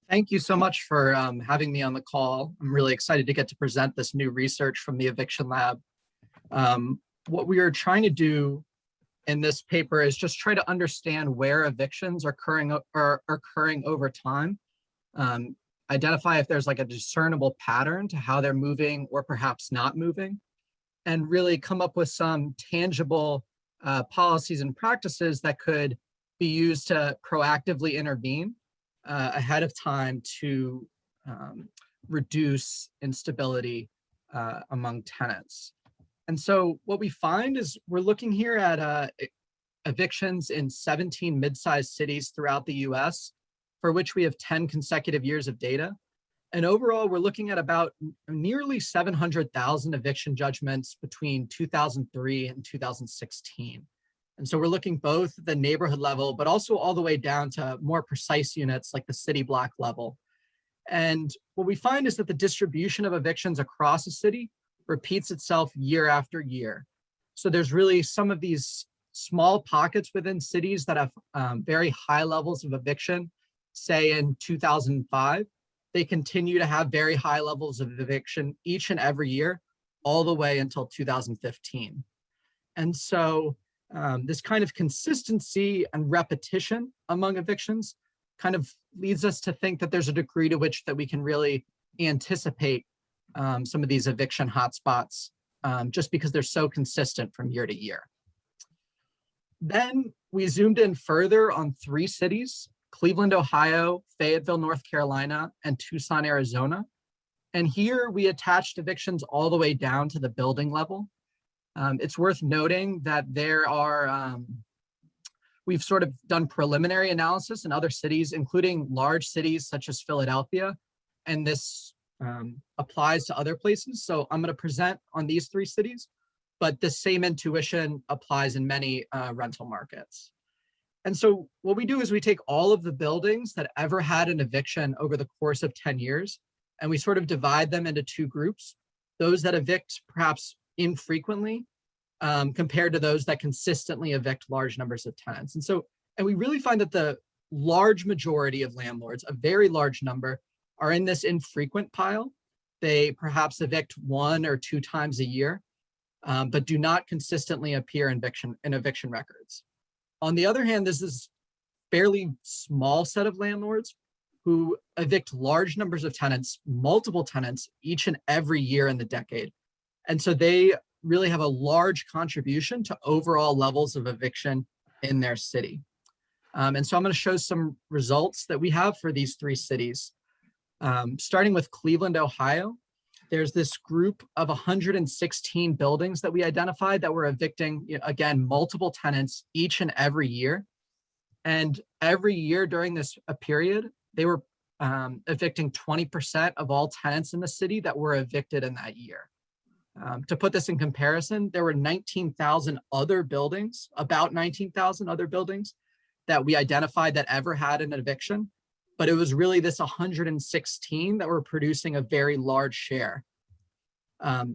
Thank you so much for having me on the call. I'm really excited to get to present this new research from the Eviction Lab. What we are trying to do in this paper is just try to understand where evictions are occurring over time. Identify if there's like a discernible pattern to how they're moving or perhaps not moving, and really come up with some tangible policies and practices that could be used to proactively intervene ahead of time to reduce instability among tenants. And so what we find is we're looking here at evictions in 17 mid-sized cities throughout the US, for which we have 10 consecutive years of data. And overall, we're looking at about nearly 700,000 eviction judgments between 2003 and 2016. And so we're looking both at the neighborhood level, but also all the way down to more precise units like the city block level. And what we find is that the distribution of evictions across a city repeats itself year after year. So there's really some of these small pockets within cities that have very high levels of eviction. Say in 2005, they continue to have very high levels of eviction each and every year, all the way until 2015. And so this kind of consistency and repetition among evictions kind of leads us to think that there's a degree to which that we can really anticipate some of these eviction hotspots just because they're so consistent from year to year. Then we zoomed in further on 3 cities: Cleveland, Ohio, Fayetteville, North Carolina, and Tucson, Arizona. And here we attached evictions all the way down to the building level. It's worth noting that there are, we've sort of done preliminary analysis in other cities, including large cities such as Philadelphia, and this applies to other places. So I'm going to present on these 3 cities, but the same intuition applies in many rental markets. And so what we do is we take all of the buildings that ever had an eviction over the course of 10 years, and we sort of divide them into 2 groups: those that evict perhaps infrequently compared to those that consistently evict large numbers of tenants. And we really find that the large majority of landlords, a very large number, are in this infrequent pile. They perhaps evict 1 or 2 times a year, but do not consistently appear in eviction records. On the other hand, there's this fairly small set of landlords who evict large numbers of tenants, multiple tenants, each and every year in the decade. And so they really have a large contribution to overall levels of eviction in their city. And so I'm going to show some results that we have for these 3 cities. Starting with Cleveland, Ohio, there's this group of 116 buildings that we identified that were evicting, again, multiple tenants each and every year. And every year during this period, they were evicting 20% of all tenants in the city that were evicted in that year. To put this in comparison, there were 19,000 other buildings, about 19,000 other buildings that we identified that ever had an eviction, but it was really this 116 that were producing a very large share.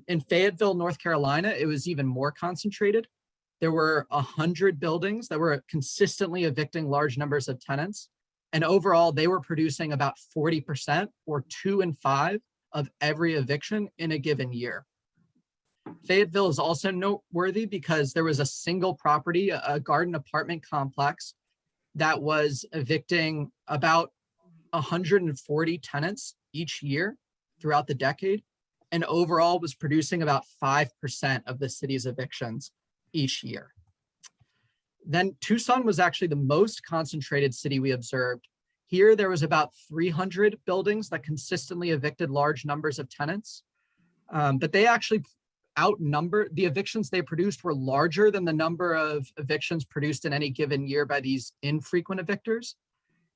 In Fayetteville, North Carolina, it was even more concentrated. There were 100 buildings that were consistently evicting large numbers of tenants. And overall, they were producing about 40%, or 2 in 5 of every eviction in a given year. Fayetteville is also noteworthy because there was a single property, a garden apartment complex, that was evicting about 140 tenants each year throughout the decade, and overall was producing about 5% of the city's evictions each year. Then Tucson was actually the most concentrated city we observed. Here, there was about 300 buildings that consistently evicted large numbers of tenants, but they actually outnumbered, the evictions they produced were larger than the number of evictions produced in any given year by these infrequent evictors.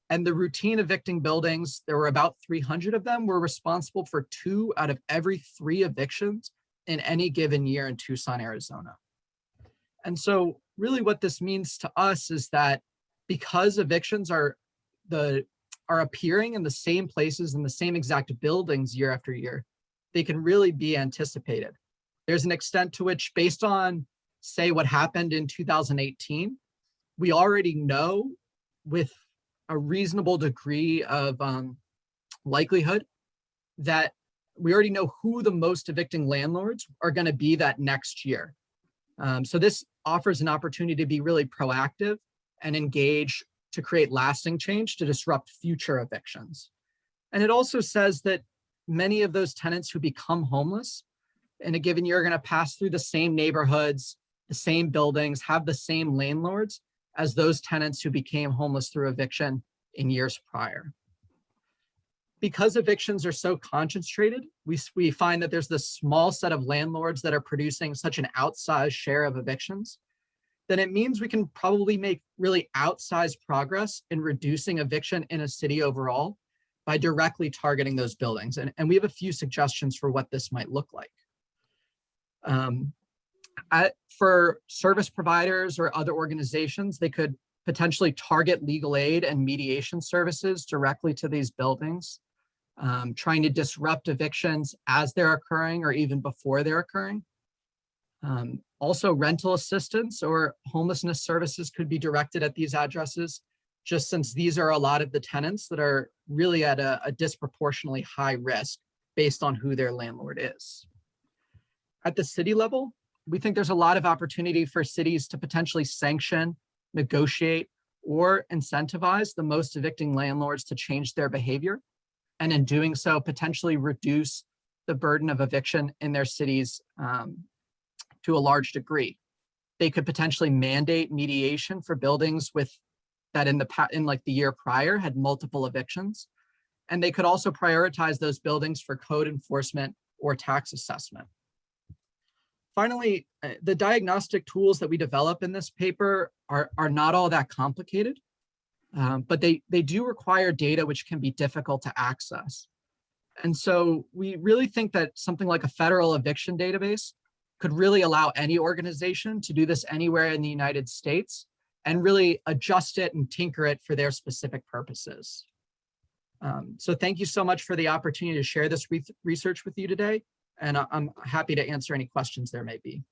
And the routine evicting buildings, there were about 300 of them, were responsible for 2 out of every 3 evictions in any given year in Tucson, Arizona. And so really what this means to us is that because evictions are appearing in the same places in the same exact buildings year after year, they can really be anticipated. There's an extent to which, based on, say, what happened in 2018, we already know with a reasonable degree of likelihood that we already know who the most evicting landlords are going to be that next year. So this offers an opportunity to be really proactive and engage to create lasting change to disrupt future evictions. And it also says that many of those tenants who become homeless in a given year are going to pass through the same neighborhoods, the same buildings, have the same landlords as those tenants who became homeless through eviction in years prior. Because evictions are so concentrated, we find that there's this small set of landlords that are producing such an outsized share of evictions, then it means we can probably make really outsized progress in reducing eviction in a city overall by directly targeting those buildings. And we have a few suggestions for what this might look like. For service providers or other organizations, they could potentially target legal aid and mediation services directly to these buildings, trying to disrupt evictions as they're occurring or even before they're occurring. Also, rental assistance or homelessness services could be directed at these addresses, just since these are a lot of the tenants that are really at a disproportionately high risk based on who their landlord is. At the city level, we think there's a lot of opportunity for cities to potentially sanction, negotiate, or incentivize the most evicting landlords to change their behavior, and in doing so, potentially reduce the burden of eviction in their cities to a large degree. They could potentially mandate mediation for buildings with that in the year prior had multiple evictions, and they could also prioritize those buildings for code enforcement or tax assessment. Finally, the diagnostic tools that we develop in this paper are not all that complicated, but they do require data which can be difficult to access. And so we really think that something like a federal eviction database could really allow any organization to do this anywhere in the United States and really adjust it and tinker it for their specific purposes. So thank you so much for the opportunity to share this research with you today. And I'm happy to answer any questions there may be.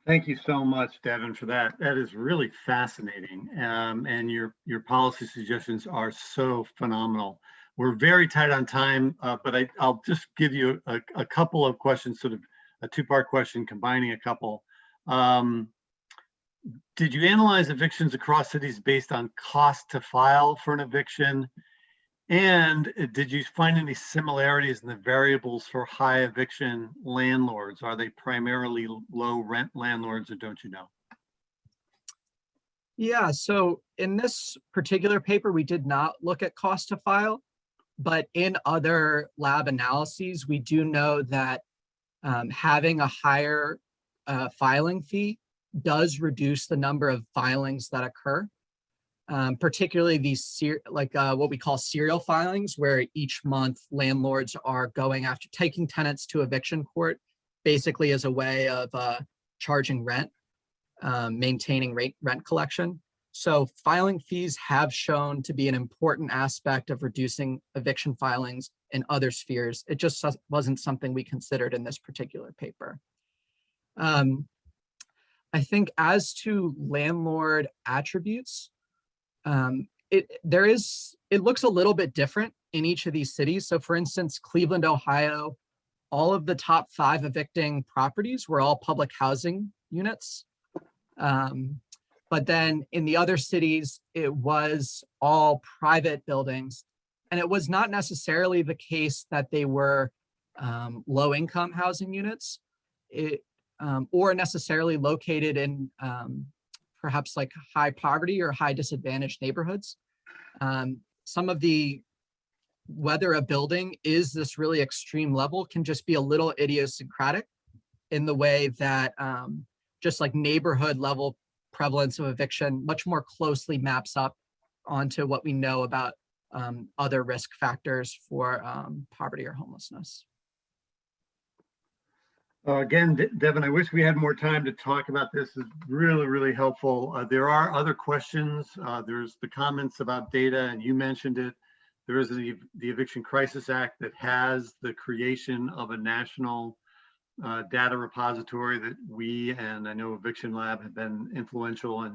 Thank you so much, Devin, for that. That is really fascinating. And your policy suggestions are so phenomenal. We're very tight on time, but I'll just give you a couple of questions, sort of a two-part question, combining a couple. Did you analyze evictions across cities based on cost to file for an eviction? And did you find any similarities in the variables for high eviction landlords? Are they primarily low rent landlords, or don't you know? Yeah, so in this particular paper, we did not look at cost to file, but in other lab analyses, we do know that having a higher filing fee does reduce the number of filings that occur. Particularly these what we call serial filings, where each month landlords are going after taking tenants to eviction court, basically as a way of charging rent, maintaining rent collection. So filing fees have shown to be an important aspect of reducing eviction filings in other spheres. It just wasn't something we considered in this particular paper. I think as to landlord attributes, it looks a little bit different in each of these cities. So for instance, Cleveland, Ohio, all of the top 5 evicting properties were all public housing units. But then in the other cities, it was all private buildings. And it was not necessarily the case that they were low income housing units or necessarily located in perhaps like high poverty or high disadvantaged neighborhoods. Some of the whether a building is this really extreme level can just be a little idiosyncratic in the way that just like neighborhood level prevalence of eviction much more closely maps up onto what we know about other risk factors for poverty or homelessness. Again, Devin, I wish we had more time to talk about this. It's really, really helpful. There are other questions. There's the comments about data, and you mentioned it. There is the Eviction Crisis Act that has the creation of a national data repository that we, and I know Eviction Lab, have been influential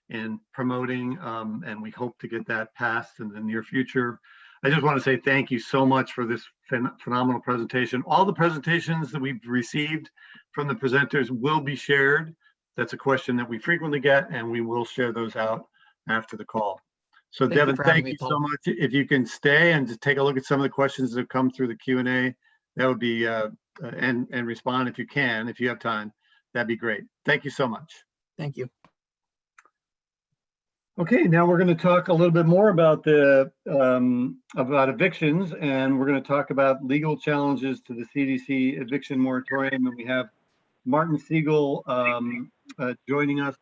in promoting, and we hope to get that passed in the near future. I just want to say thank you so much for this phenomenal presentation. All the presentations that we've received from the presenters will be shared. That's a question that we frequently get, and we will share those out after the call. So Thank you Devin, for having thank me, you Paul. so much. If you can stay and just take a look at some of the questions that have come through the Q&A, that would be, and respond if you can, if you have time, that'd be great. Thank you so much. Thank you. Okay, now we're going to talk a little bit more about the about evictions, and we're going to talk about legal challenges to the CDC eviction moratorium. And we have Martin Siegel joining us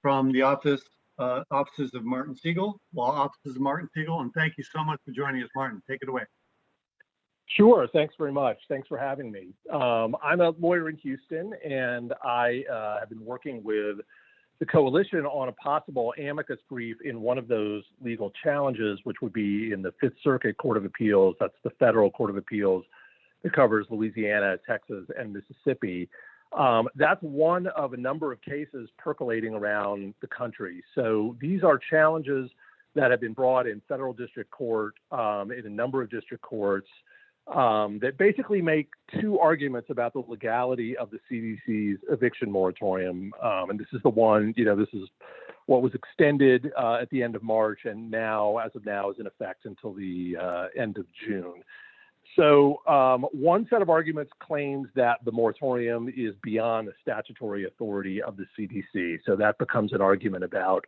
from the Offices of Martin Siegel, Offices of Martin Siegel. And thank you so much for joining us, Martin. Take it away. Sure. Thanks very much. Thanks for having me. I'm a lawyer in Houston, and I have been working with the coalition on a possible amicus brief in one of those legal challenges, which would be in the Fifth Circuit Court of Appeals. That's the federal court of appeals that covers Louisiana, Texas, and Mississippi. That's one of a number of cases percolating around the country. So these are challenges that have been brought in federal district court, in a number of district courts, that basically make two arguments about the legality of the CDC's eviction moratorium. And this is the one, this is what was extended at the end of March, and now, as of now, is in effect until the end of June. So one set of arguments claims that the moratorium is beyond the statutory authority of the CDC. So that becomes an argument about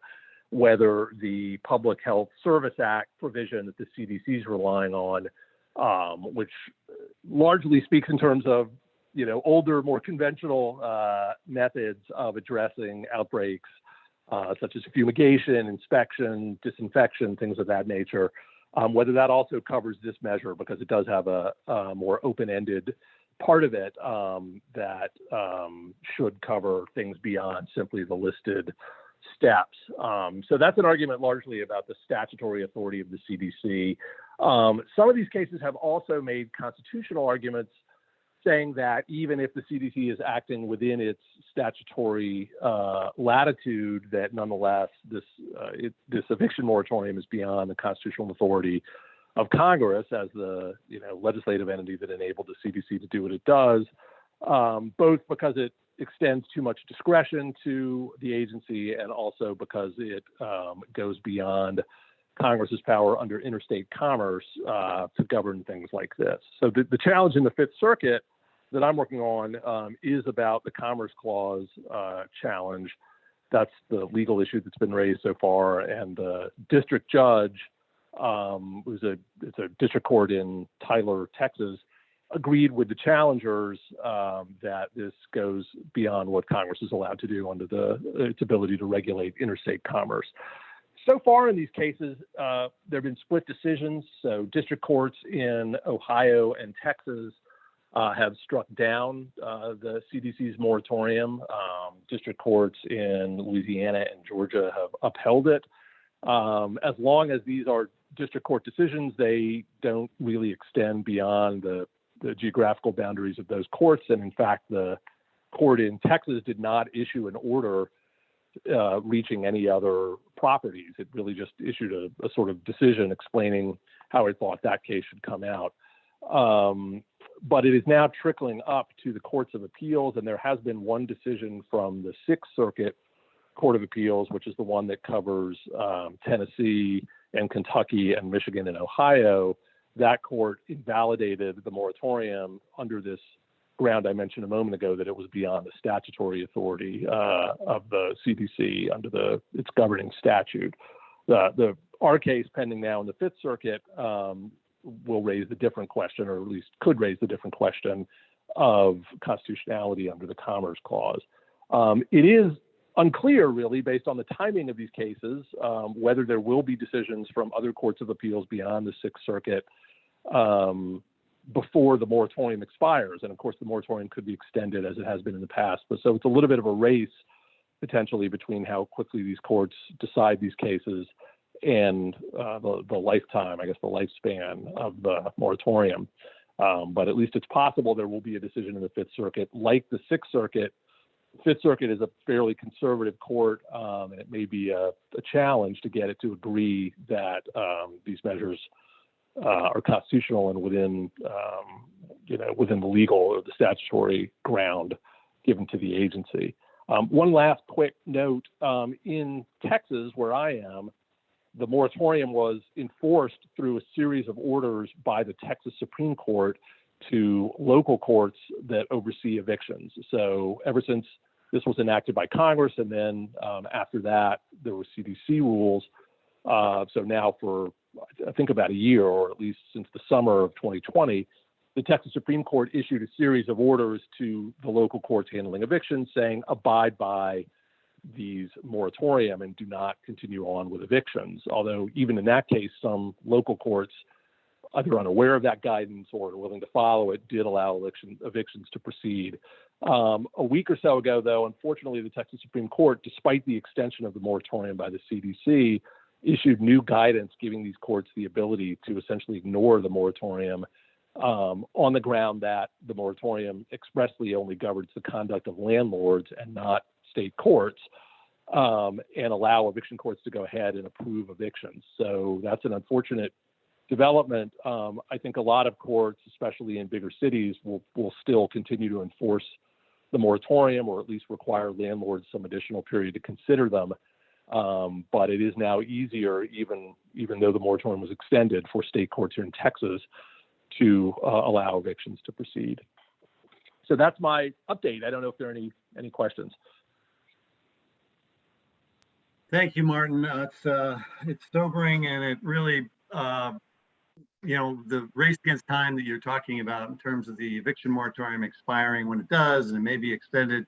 whether the Public Health Service Act provision that the CDC is relying on, which largely speaks in terms of, older, more conventional methods of addressing outbreaks, such as fumigation, inspection, disinfection, things of that nature, whether that also covers this measure, because it does have a more open-ended part of it that should cover things beyond simply the listed steps. So that's an argument largely about the statutory authority of the CDC. Some of these cases have also made constitutional arguments saying that even if the CDC is acting within its statutory latitude, that nonetheless this eviction moratorium is beyond the constitutional authority of Congress as the legislative entity that enabled the CDC to do what it does, both because it extends too much discretion to the agency and also because it goes beyond Congress's power under interstate commerce to govern things like this. So the challenge in the Fifth Circuit that I'm working on is about the Commerce Clause challenge. That's the legal issue that's been raised so far, and the district judge, it's a district court in Tyler, Texas, agreed with the challengers that this goes beyond what Congress is allowed to do under its ability to regulate interstate commerce. So far in these cases, there have been split decisions. So district courts in Ohio and Texas have struck down the CDC's moratorium. District courts in Louisiana and Georgia have upheld it. As long as these are district court decisions, they don't really extend beyond the geographical boundaries of those courts. And in fact, the court in Texas did not issue an order reaching any other properties. It really just issued a sort of decision explaining how it thought that case should come out. But it is now trickling up to the courts of appeals, and there has been one decision from the Sixth Circuit Court of Appeals, which is the one that covers Tennessee and Kentucky and Michigan and Ohio. That court invalidated the moratorium under this ground I mentioned a moment ago, that it was beyond the statutory authority of the CDC under its governing statute. Our case pending now in the Fifth Circuit will raise the different question, or at least could raise the different question of constitutionality under the Commerce Clause. It is unclear, really, based on the timing of these cases, whether there will be decisions from other courts of appeals beyond the Sixth Circuit before the moratorium expires. And of course, the moratorium could be extended as it has been in the past. But so it's a little bit of a race potentially between how quickly these courts decide these cases and the lifetime, I guess the lifespan of the moratorium. But at least it's possible there will be a decision in the Fifth Circuit. Like the Sixth Circuit, Fifth Circuit is a fairly conservative court, and it may be a challenge to get it to agree that these measures are constitutional and within within the legal or the statutory ground given to the agency. One last quick note, in Texas, where I am, the moratorium was enforced through a series of orders by the Texas Supreme Court to local courts that oversee evictions. So ever since this was enacted by Congress, and then after that, there were CDC rules. So now for, I think, about a year, or at least since the summer of 2020, the Texas Supreme Court issued a series of orders to the local courts handling evictions saying, abide by these moratorium and do not continue on with evictions. Although even in that case, some local courts, either unaware of that guidance or willing to follow it, did allow evictions to proceed. A week or so ago, though, unfortunately, the Texas Supreme Court, despite the extension of the moratorium by the CDC, issued new guidance giving these courts the ability to essentially ignore the moratorium on the ground that the moratorium expressly only governs the conduct of landlords and not state courts, and allow eviction courts to go ahead and approve evictions. So that's an unfortunate development. I think a lot of courts, especially in bigger cities, will still continue to enforce the moratorium, or at least require landlords some additional period to consider them. But it is now easier, even though the moratorium was extended, for state courts here in Texas to allow evictions to proceed. So that's my update. I don't know if there are any questions. Thank you, Martin. It's sobering, and it really, the race against time that you're talking about in terms of the eviction moratorium expiring when it does, and it may be extended,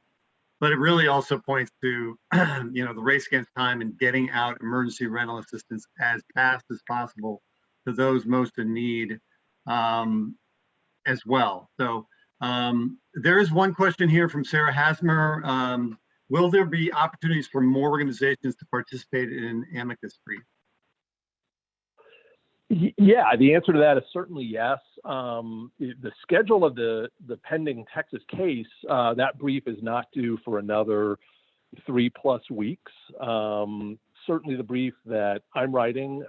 but it really also points to, the race against time and getting out emergency rental assistance as fast as possible to those most in need as well. So there is one question here from Sarah Hasmer. Will there be opportunities for more organizations to participate in amicus brief? Yeah, the answer to that is certainly yes. The schedule of the pending Texas case, that brief is not due for another 3+ weeks. Certainly the brief that I'm writing,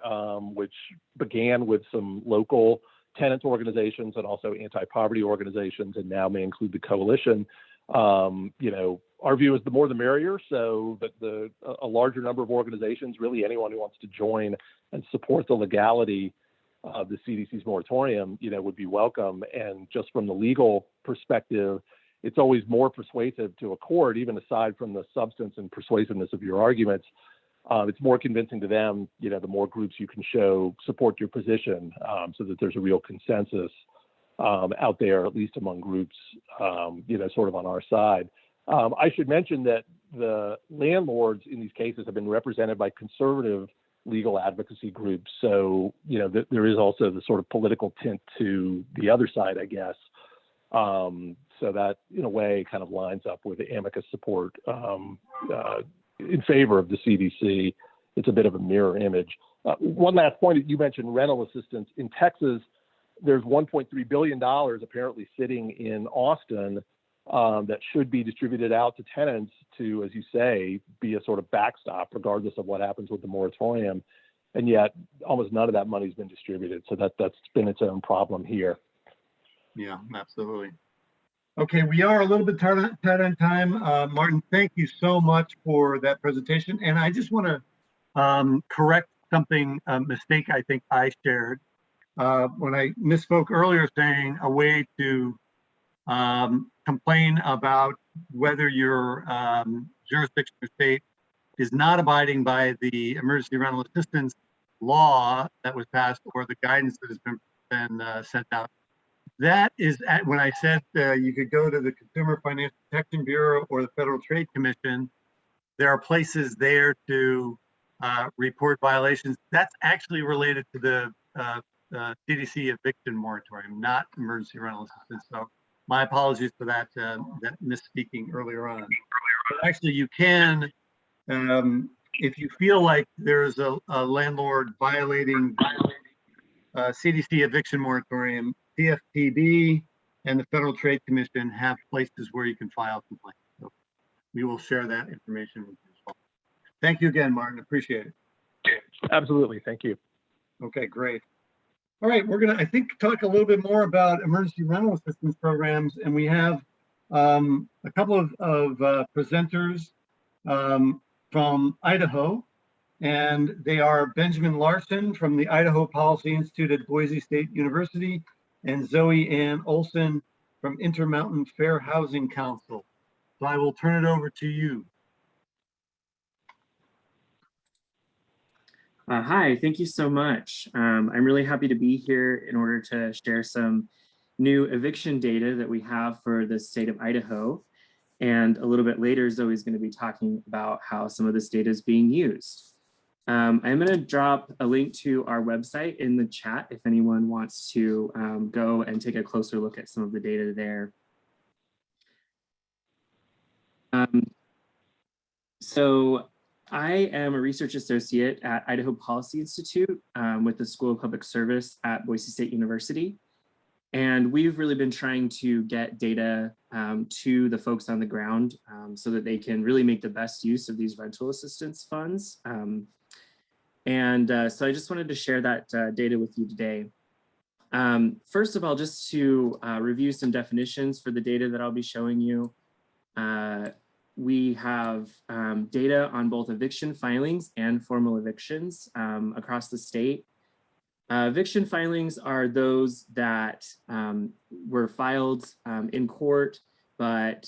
which began with some local tenants organizations and also anti-poverty organizations, and now may include the coalition. Our view is the more the merrier, so that a larger number of organizations, really anyone who wants to join and support the legality of the CDC's moratorium, would be welcome. And just from the legal perspective, it's always more persuasive to a court, even aside from the substance and persuasiveness of your arguments. It's more convincing to them, the more groups you can show support your position, so that there's a real consensus out there, at least among groups, sort of on our side. I should mention that the landlords in these cases have been represented by conservative legal advocacy groups. So, there is also the sort of political tint to the other side, I guess. So that, in a way, kind of lines up with the amicus support in favor of the CDC. It's a bit of a mirror image. One last point, you mentioned rental assistance. In Texas, there's $1.3 billion apparently sitting in Austin that should be distributed out to tenants to, as you say, be a sort of backstop regardless of what happens with the moratorium. And yet almost none of that money's been distributed. So that's been its own problem here. Yeah, absolutely. Okay, we are a little bit tight on time. Martin, thank you so much for that presentation. And I just want to correct something, a mistake I think I shared. When I misspoke earlier saying a way to complain about whether your jurisdiction or state is not abiding by the emergency rental assistance law that was passed or the guidance that has been sent out. That is when I said you could go to the Consumer Financial Protection Bureau or the Federal Trade Commission. There are places there to report violations. That's actually related to the CDC eviction moratorium, not emergency rental assistance. So my apologies for that misspeaking earlier on. But actually, you can, if you feel like there's a landlord violating CDC eviction moratorium, CFPB and the Federal Trade Commission have places where you can file complaints. So we will share that information with you as well. Thank you again, Martin. Appreciate it. Absolutely. Thank you. Okay, great. All right, we're gonna, I think, talk a little bit more about emergency rental assistance programs, and we have a couple of presenters from Idaho, and they are Benjamin Larson from the Idaho Policy Institute at Boise State University, and Zoe Ann Olson from Intermountain Fair Housing Council. So I will turn it over to you. Hi, thank you so much. I'm really happy to be here in order to share some new eviction data that we have for the state of Idaho. And a little bit later, Zoe's going to be talking about how some of this data is being used. I'm going to drop a link to our website in the chat if anyone wants to go and take a closer look at some of the data there. So I am a research associate at Idaho Policy Institute with the School of Public Service at Boise State University. And we've really been trying to get data to the folks on the ground so that they can really make the best use of these rental assistance funds. So I just wanted to share that data with you today. First of all, just to review some definitions for the data that I'll be showing you. We have data on both eviction filings and formal evictions across the state. Eviction filings are those that were filed in court, but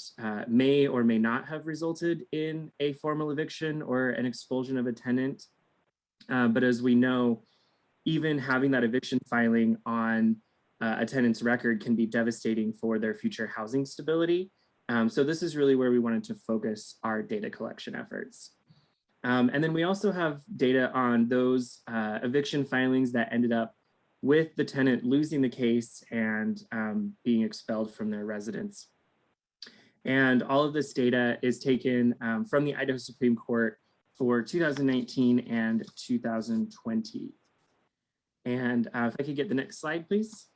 may or may not have resulted in a formal eviction or an expulsion of a tenant. But as we know, even having that eviction filing on a tenant's record can be devastating for their future housing stability. So this is really where we wanted to focus our data collection efforts. And then we also have data on those eviction filings that ended up with the tenant losing the case and being expelled from their residence. And all of this data is taken from the Idaho Supreme Court for 2019 and 2020. And if I could get the next slide, please.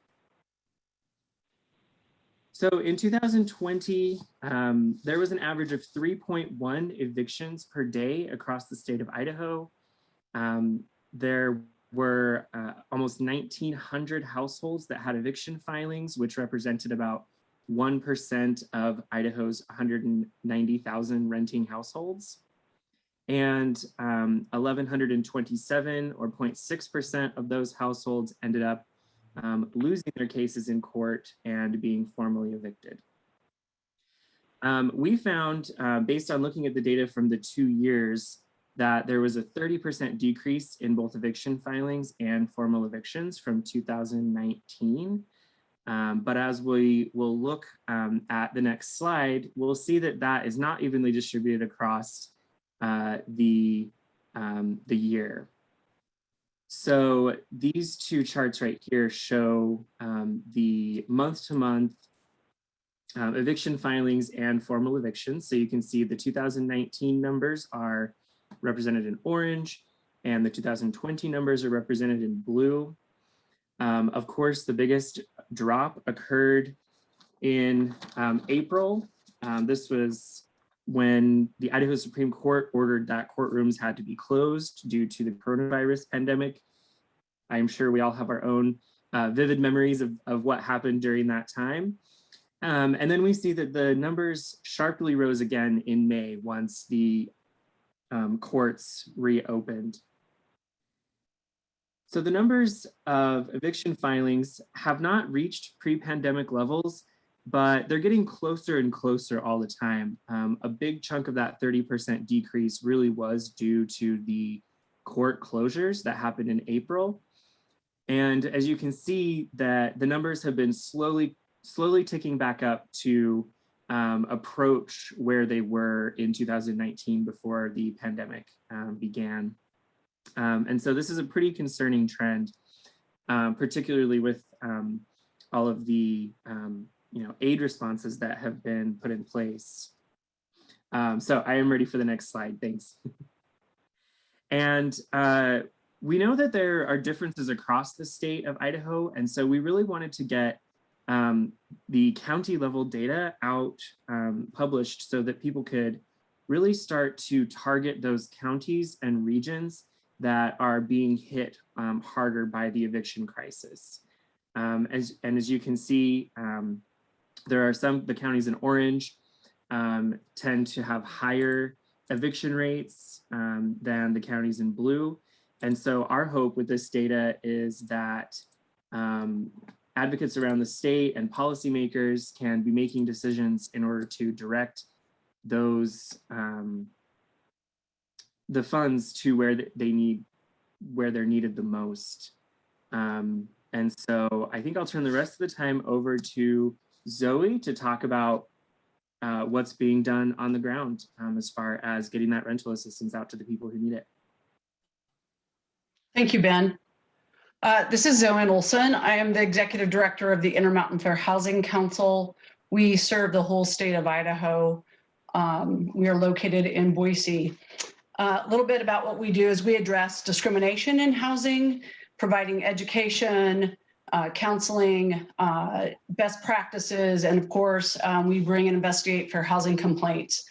So in 2020, there was an average of 3.1 evictions per day across the state of Idaho. There were almost 1,900 households that had eviction filings, which represented about 1% of Idaho's 190,000 renting households. And 1,127 or 0.6% of those households ended up losing their cases in court and being formally evicted. We found, based on looking at the data from the 2 years, that there was a 30% decrease in both eviction filings and formal evictions from 2019. But as we will look at the next slide, we'll see that that is not evenly distributed across the year. So these two charts right here show the month-to-month eviction filings and formal evictions. So you can see the 2019 numbers are represented in orange and the 2020 numbers are represented in blue. Of course, the biggest drop occurred in April. This was when the Idaho Supreme Court ordered that courtrooms had to be closed due to the coronavirus pandemic. I'm sure we all have our own vivid memories of what happened during that time. And then we see that the numbers sharply rose again in May once the courts reopened. So the numbers of eviction filings have not reached pre-pandemic levels, but they're getting closer and closer all the time. A big chunk of that 30% decrease really was due to the court closures that happened in April. And as you can see, that the numbers have been slowly ticking back up to approach where they were in 2019 before the pandemic began. And so this is a pretty concerning trend, particularly with all of the aid responses that have been put in place. So I am ready for the next slide, thanks. And we know that there are differences across the state of Idaho, and so we really wanted to get the county level data out published so that people could really start to target those counties and regions that are being hit harder by the eviction crisis. As you can see, there are the counties in orange tend to have higher eviction rates than the counties in blue. And so our hope with this data is that advocates around the state and policymakers can be making decisions in order to direct those the funds to where they're needed the most. And so I think I'll turn the rest of the time over to Zoe to talk about what's being done on the ground as far as getting that rental assistance out to the people who need it. Thank you, Ben. This is Zoe Olson. I am the Executive Director of the Intermountain Fair Housing Council. We serve the whole state of Idaho. We are located in Boise. A little bit about what we do is we address discrimination in housing, providing education, counseling, best practices, and of course, we bring and investigate fair housing complaints.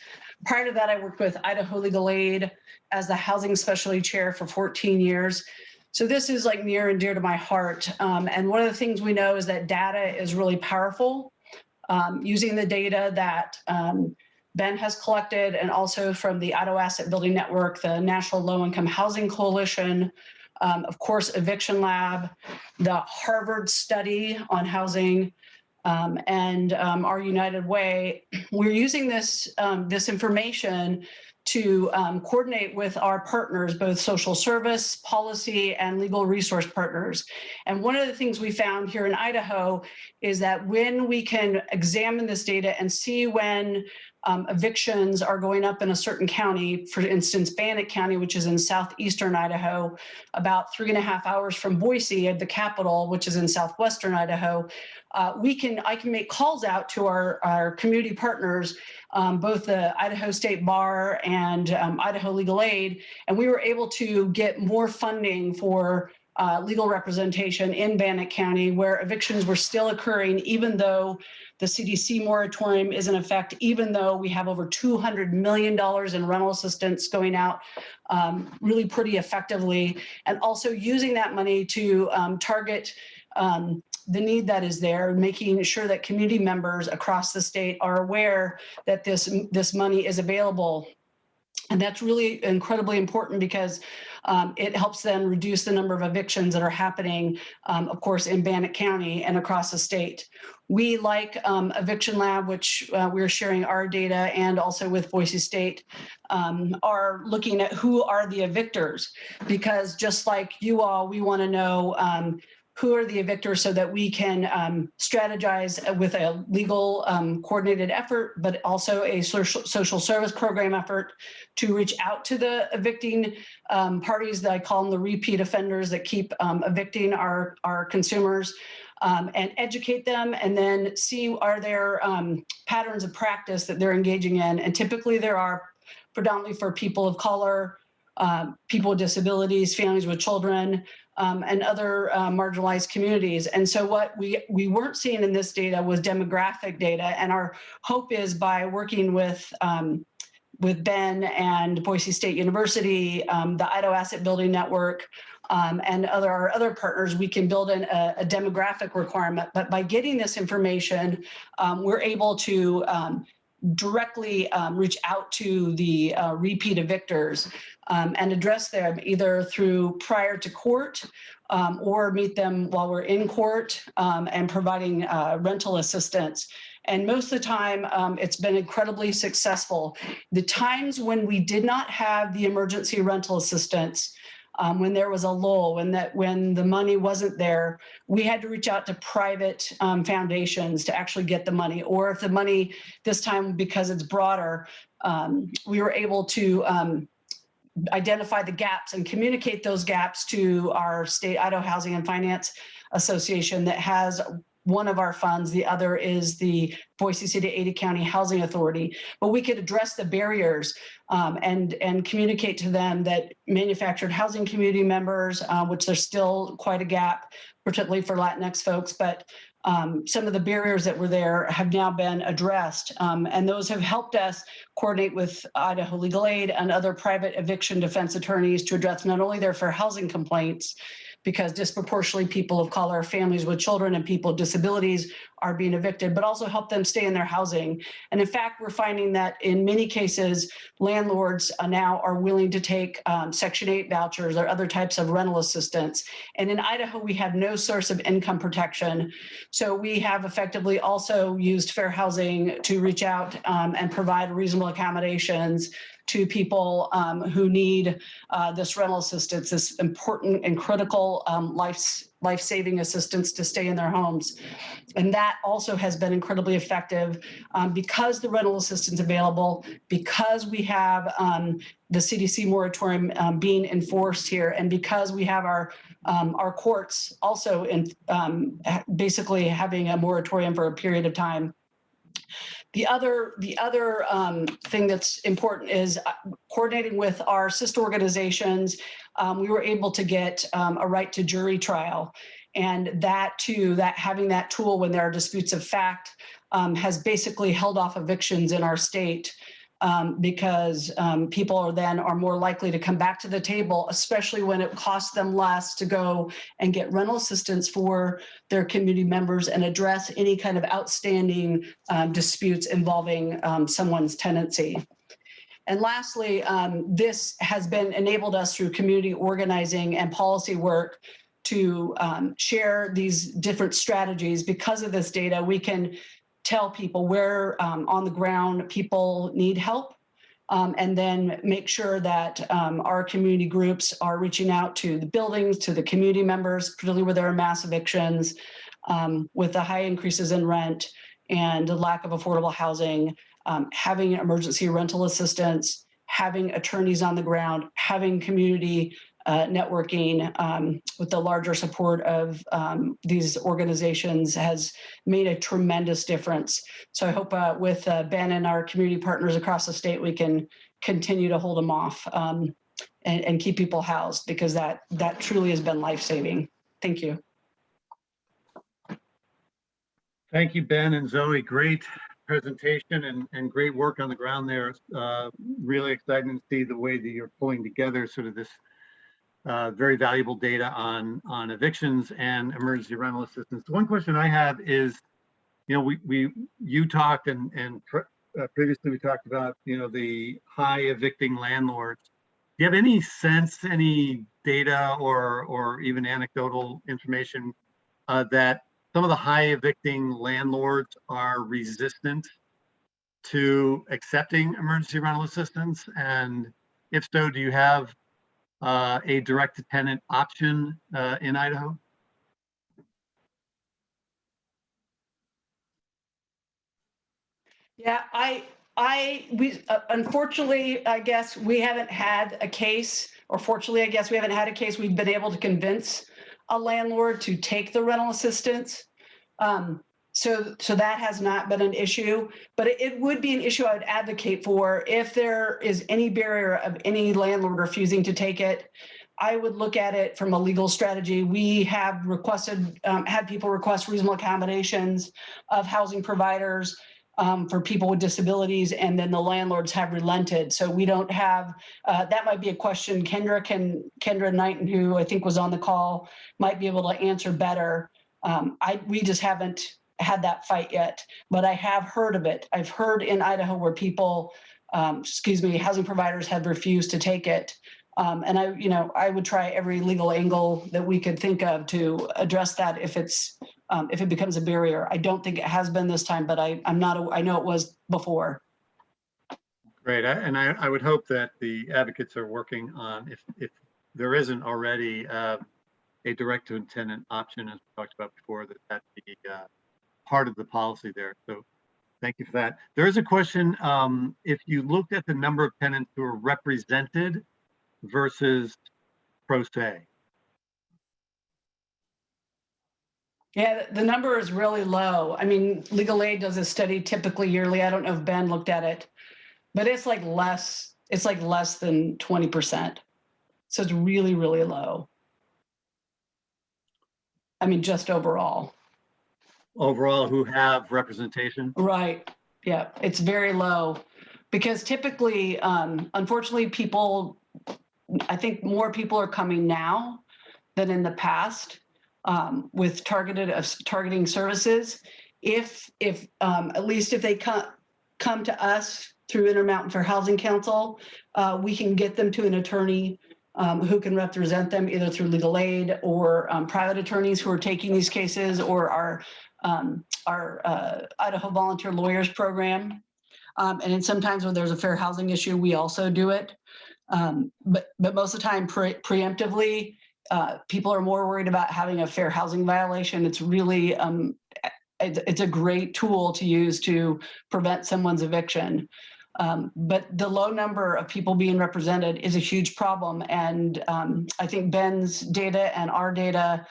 Prior to that, I worked with Idaho Legal Aid as the Housing Specialty Chair for 14 years. So this is like near and dear to my heart. And one of the things we know is that data is really powerful. Using the data that Ben has collected and also from the Idaho Asset Building Network, the National Low Income Housing Coalition, of course, Eviction Lab, the Harvard study on housing, and our United Way. We're using this information to coordinate with our partners, both social service, policy, and legal resource partners. And one of the things we found here in Idaho is that when we can examine this data and see when evictions are going up in a certain county, for instance, Bannock County, which is in southeastern Idaho, about 3.5 hours from Boise, at the capital, which is in southwestern Idaho, I can make calls out to our community partners, both the Idaho State Bar and Idaho Legal Aid, and we were able to get more funding for legal representation in Bannock County, where evictions were still occurring, even though the CDC moratorium is in effect, even though we have over $200 million in rental assistance going out really pretty effectively, and also using that money to target the need that is there, making sure that community members across the state are aware that this money is available. And that's really incredibly important because it helps then reduce the number of evictions that are happening, of course, in Bannock County and across the state. We, like Eviction Lab, which we're sharing our data, and also with Boise State, are looking at who are the evictors, because just like you all, we want to know who are the evictors so that we can strategize with a legal coordinated effort, but also a social service program effort to reach out to the evicting parties that I call them the repeat offenders that keep evicting our consumers, and educate them, and then see are there patterns of practice that they're engaging in. And typically there are, predominantly for people of color, people with disabilities, families with children, and other marginalized communities. And so what we weren't seeing in this data was demographic data. And our hope is by working with Ben and Boise State University, the Idaho Asset Building Network, and our other partners, we can build in a demographic requirement. But by getting this information, we're able to directly reach out to the repeat evictors and address them either through prior to court or meet them while we're in court and providing rental assistance. And most of the time, it's been incredibly successful. The times when we did not have the emergency rental assistance, when there was a lull, when the money wasn't there, we had to reach out to private foundations to actually get the money. Or if the money this time, because it's broader, we were able to identify the gaps and communicate those gaps to our state Idaho Housing and Finance Association that has one of our funds. The other is the Boise City Ada County Housing Authority. But we could address the barriers and communicate to them that manufactured housing community members, which there's still quite a gap, particularly for Latinx folks, but some of the barriers that were there have now been addressed, and those have helped us coordinate with Idaho Legal Aid and other private eviction defense attorneys to address not only their fair housing complaints, because disproportionately people of color, families with children, and people with disabilities are being evicted, but also help them stay in their housing. And in fact, we're finding that in many cases, landlords now are willing to take Section 8 vouchers or other types of rental assistance. And in Idaho, we have no source of income protection. So we have effectively also used fair housing to reach out and provide reasonable accommodations to people who need this rental assistance, this important and critical life-saving assistance to stay in their homes. And that also has been incredibly effective because the rental assistance available, because we have the CDC moratorium being enforced here, and because we have our courts also in basically having a moratorium for a period of time. The other thing that's important is coordinating with our sister organizations. We were able to get a right to jury trial, and that too, that having that tool when there are disputes of fact has basically held off evictions in our state. Because people are more likely to come back to the table, especially when it costs them less to go and get rental assistance for their community members and address any kind of outstanding disputes involving someone's tenancy. And lastly, this has been enabled us through community organizing and policy work to share these different strategies. Because of this data, we can tell people where on the ground people need help, and then make sure that our community groups are reaching out to the buildings, to the community members, particularly where there are mass evictions, with the high increases in rent and the lack of affordable housing, having emergency rental assistance, having attorneys on the ground, having community networking with the larger support of these organizations has made a tremendous difference. So I hope with Ben and our community partners across the state, we can continue to hold them off and keep people housed, because that truly has been life-saving. Thank you. Thank you, Ben and Zoe. Great presentation and great work on the ground there. Really exciting to see the way that you're pulling together sort of this very valuable data on evictions and emergency rental assistance. One question I have is, you talked and previously we talked about, the high evicting landlords. Do you have any sense, any data or even anecdotal information that some of the high evicting landlords are resistant to accepting emergency rental assistance? And if so, do you have a direct-to-tenant option in Idaho? Yeah, we unfortunately, I guess we haven't had a case, or fortunately, I guess we haven't had a case we've been able to convince a landlord to take the rental assistance. So that has not been an issue, but it would be an issue I would advocate for if there is any barrier of any landlord refusing to take it. I would look at it from a legal strategy. We have requested, had people request reasonable accommodations of housing providers for people with disabilities, and then the landlords have relented. So we don't have, that might be a question Kendra Knighton, who I think was on the call, might be able to answer better. We just haven't had that fight yet, but I have heard of it. I've heard in Idaho where people, housing providers have refused to take it. And I would try every legal angle that we could think of to address that if it becomes a barrier. I don't think it has been this time, but I know it was before. Great, and I would hope that the advocates are working on, if there isn't already a direct-to-tenant option, as we talked about before, that be part of the policy there. So thank you for that. There is a question, if you looked at the number of tenants who are represented versus pro se. Yeah, the number is really low. I mean, Legal Aid does a study typically yearly. I don't know if Ben looked at it, but it's like less than 20%. So it's really, really low. I mean, just overall. overall who have representation? Right. Yeah, it's very low because typically, unfortunately, I think more people are coming now than in the past with targeting services. If at least if they come to us through Intermountain Fair Housing Council, we can get them to an attorney who can represent them either through legal aid or private attorneys who are taking these cases, or our Idaho Volunteer Lawyers Program. And then sometimes when there's a fair housing issue, we also do it. But most of the time, preemptively, people are more worried about having a fair housing violation. It's really, it's a great tool to use to prevent someone's eviction. But the low number of people being represented is a huge problem. And I think Ben's data and our data,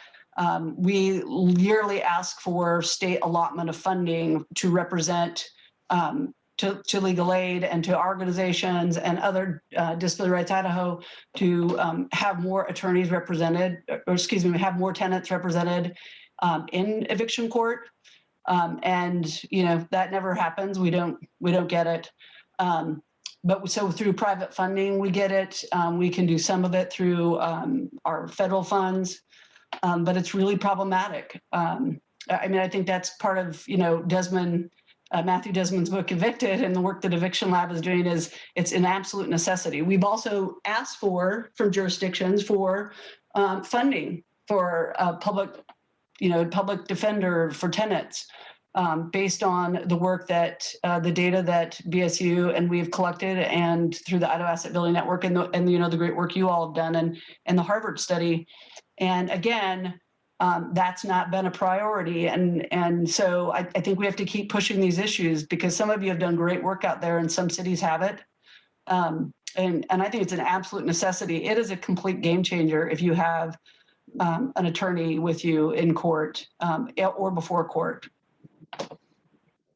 we yearly ask for state allotment of funding to represent to legal aid and to organizations and other Disability Rights Idaho to have more attorneys represented, or excuse me, have more tenants represented in eviction court. And you know that never happens. We don't get it. But so through private funding, we get it. We can do some of it through our federal funds, but it's really problematic. I mean, I think that's part of, you know, Matthew Desmond's book, Evicted, and the work that Eviction Lab is doing is it's an absolute necessity. We've also asked from jurisdictions for funding for public defender for tenants based on the work that the data that BSU and we've collected, and through the Idaho Asset Building Network and the great work you all have done and the Harvard study. And again, that's not been a priority. And so I think we have to keep pushing these issues because some of you have done great work out there and some cities have it. And I think it's an absolute necessity. It is a complete game changer if you have an attorney with you in court or before court.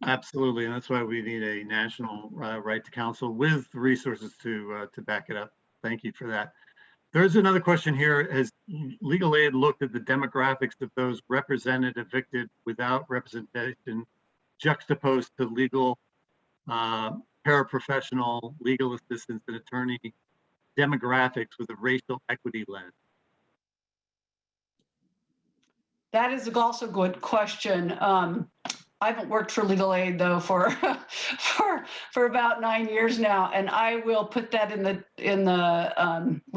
Absolutely, and that's why we need a national right to counsel with the resources to back it up. Thank you for that. There's another question here. Has legal aid looked at the demographics of those represented evicted without representation juxtaposed to legal paraprofessional, legal assistants, and attorney demographics with a racial equity lens? That is also a good question. I haven't worked for legal aid though for about 9 years now, and I will put that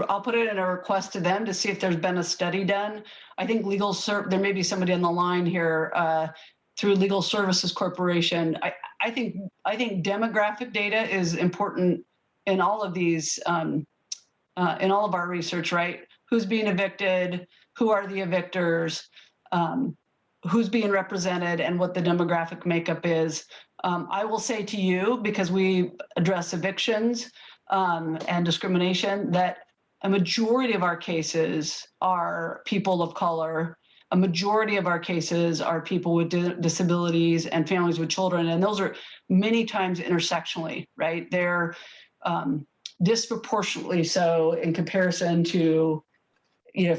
I'll put it in a request to them to see if there's been a study done. I think there may be somebody on the line here through Legal Services Corporation. I think demographic data is important in all of these in all of our research, right? Who's being evicted? Who are the evictors? Who's being represented and what the demographic makeup is. I will say to you, because we address evictions and discrimination, that a majority of our cases are people of color. A majority of our cases are people with disabilities and families with children. And those are many times intersectionally, right? They're disproportionately so in comparison to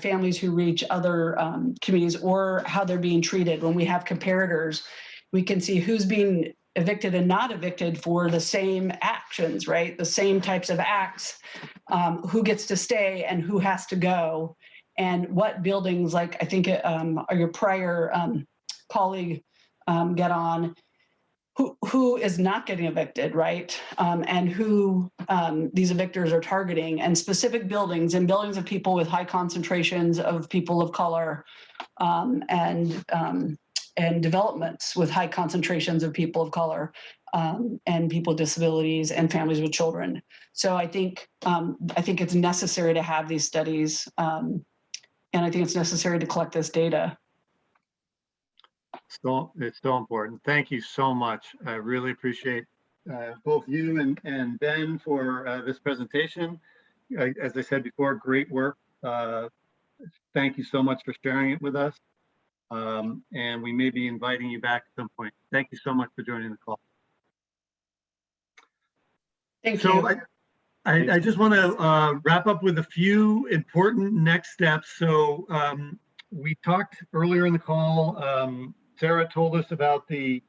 families who reach other communities or how they're being treated. When we have comparators, we can see who's being evicted and not evicted for the same actions, right? The same types of acts, who gets to stay and who has to go, and what buildings, like I think your prior colleague get on, who is not getting evicted, right? And who these evictors are targeting, and specific buildings and buildings of people with high concentrations of people of color, and developments with high concentrations of people of color, and people with disabilities and families with children. So I think it's necessary to have these studies, and I think it's necessary to collect this data. So it's so important. Thank you so much. I really appreciate both you and Ben for this presentation. As I said before, great work. Thank you so much for sharing it with us. And we may be inviting you back at some point. Thank you so much for joining the call. Thank you. I just want to wrap up with a few important next steps. So we talked earlier in the call Sarah told us about the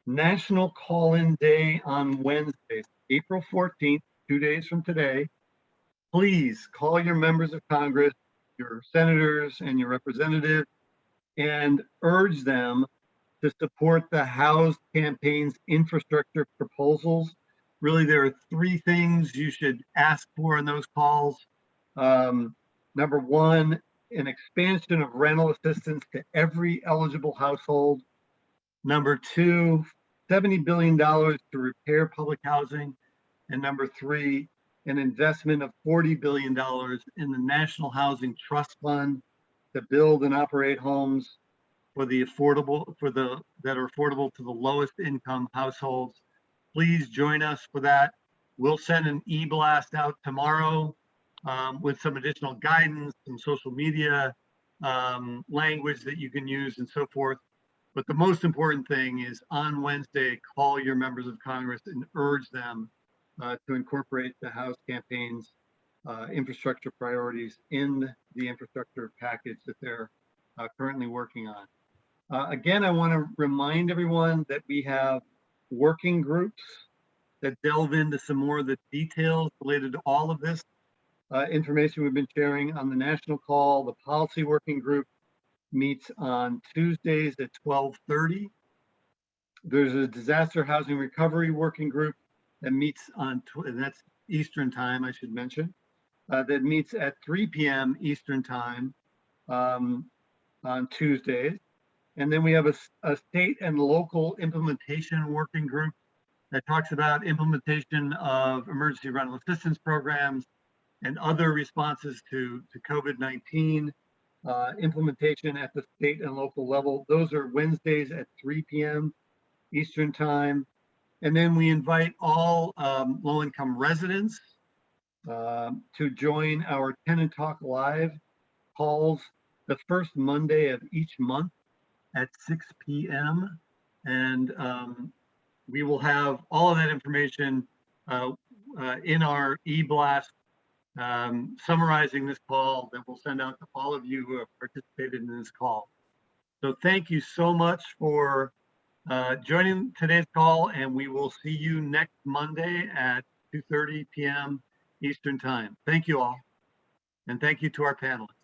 National Call-In Day on Wednesday, April 14th, 2 days from today. Please call your members of Congress, your senators and your representatives, and urge them to support the HoUSed campaign's infrastructure proposals. Really, there are three things you should ask for in those calls. Number one, an expansion of rental assistance to every eligible household. Number two, $70 billion to repair public housing. And number three, an investment of $40 billion in the National Housing Trust Fund to build and operate homes for the affordable, that are affordable to the lowest income households. Please join us for that. We'll send an e-blast out tomorrow with some additional guidance, some social media language that you can use and so forth. But the most important thing is on Wednesday, call your members of Congress and urge them to incorporate the House campaign's infrastructure priorities in the infrastructure package that they're currently working on. Again, I want to remind everyone that we have working groups that delve into some more of the details related to all of this information we've been sharing on the national call. The policy working group meets on Tuesdays at 12:30. There's a disaster housing recovery working group that meets on, and that's Eastern time, I should mention, that meets at 3 p.m. Eastern time on Tuesdays. And then we have a state and local implementation working group that talks about implementation of emergency rental assistance programs and other responses to COVID-19, implementation at the state and local level. Those are Wednesdays at 3 p.m. Eastern time. And then we invite all low-income residents to join our Tenant Talk Live calls the first Monday of each month at 6 p.m. And we will have all of that information in our e-blast summarizing this call that we'll send out to all of you who have participated in this call. So thank you so much for joining today's call, and we will see you next Monday at 2:30 p.m. Eastern time. Thank you all, and thank you to our panelists.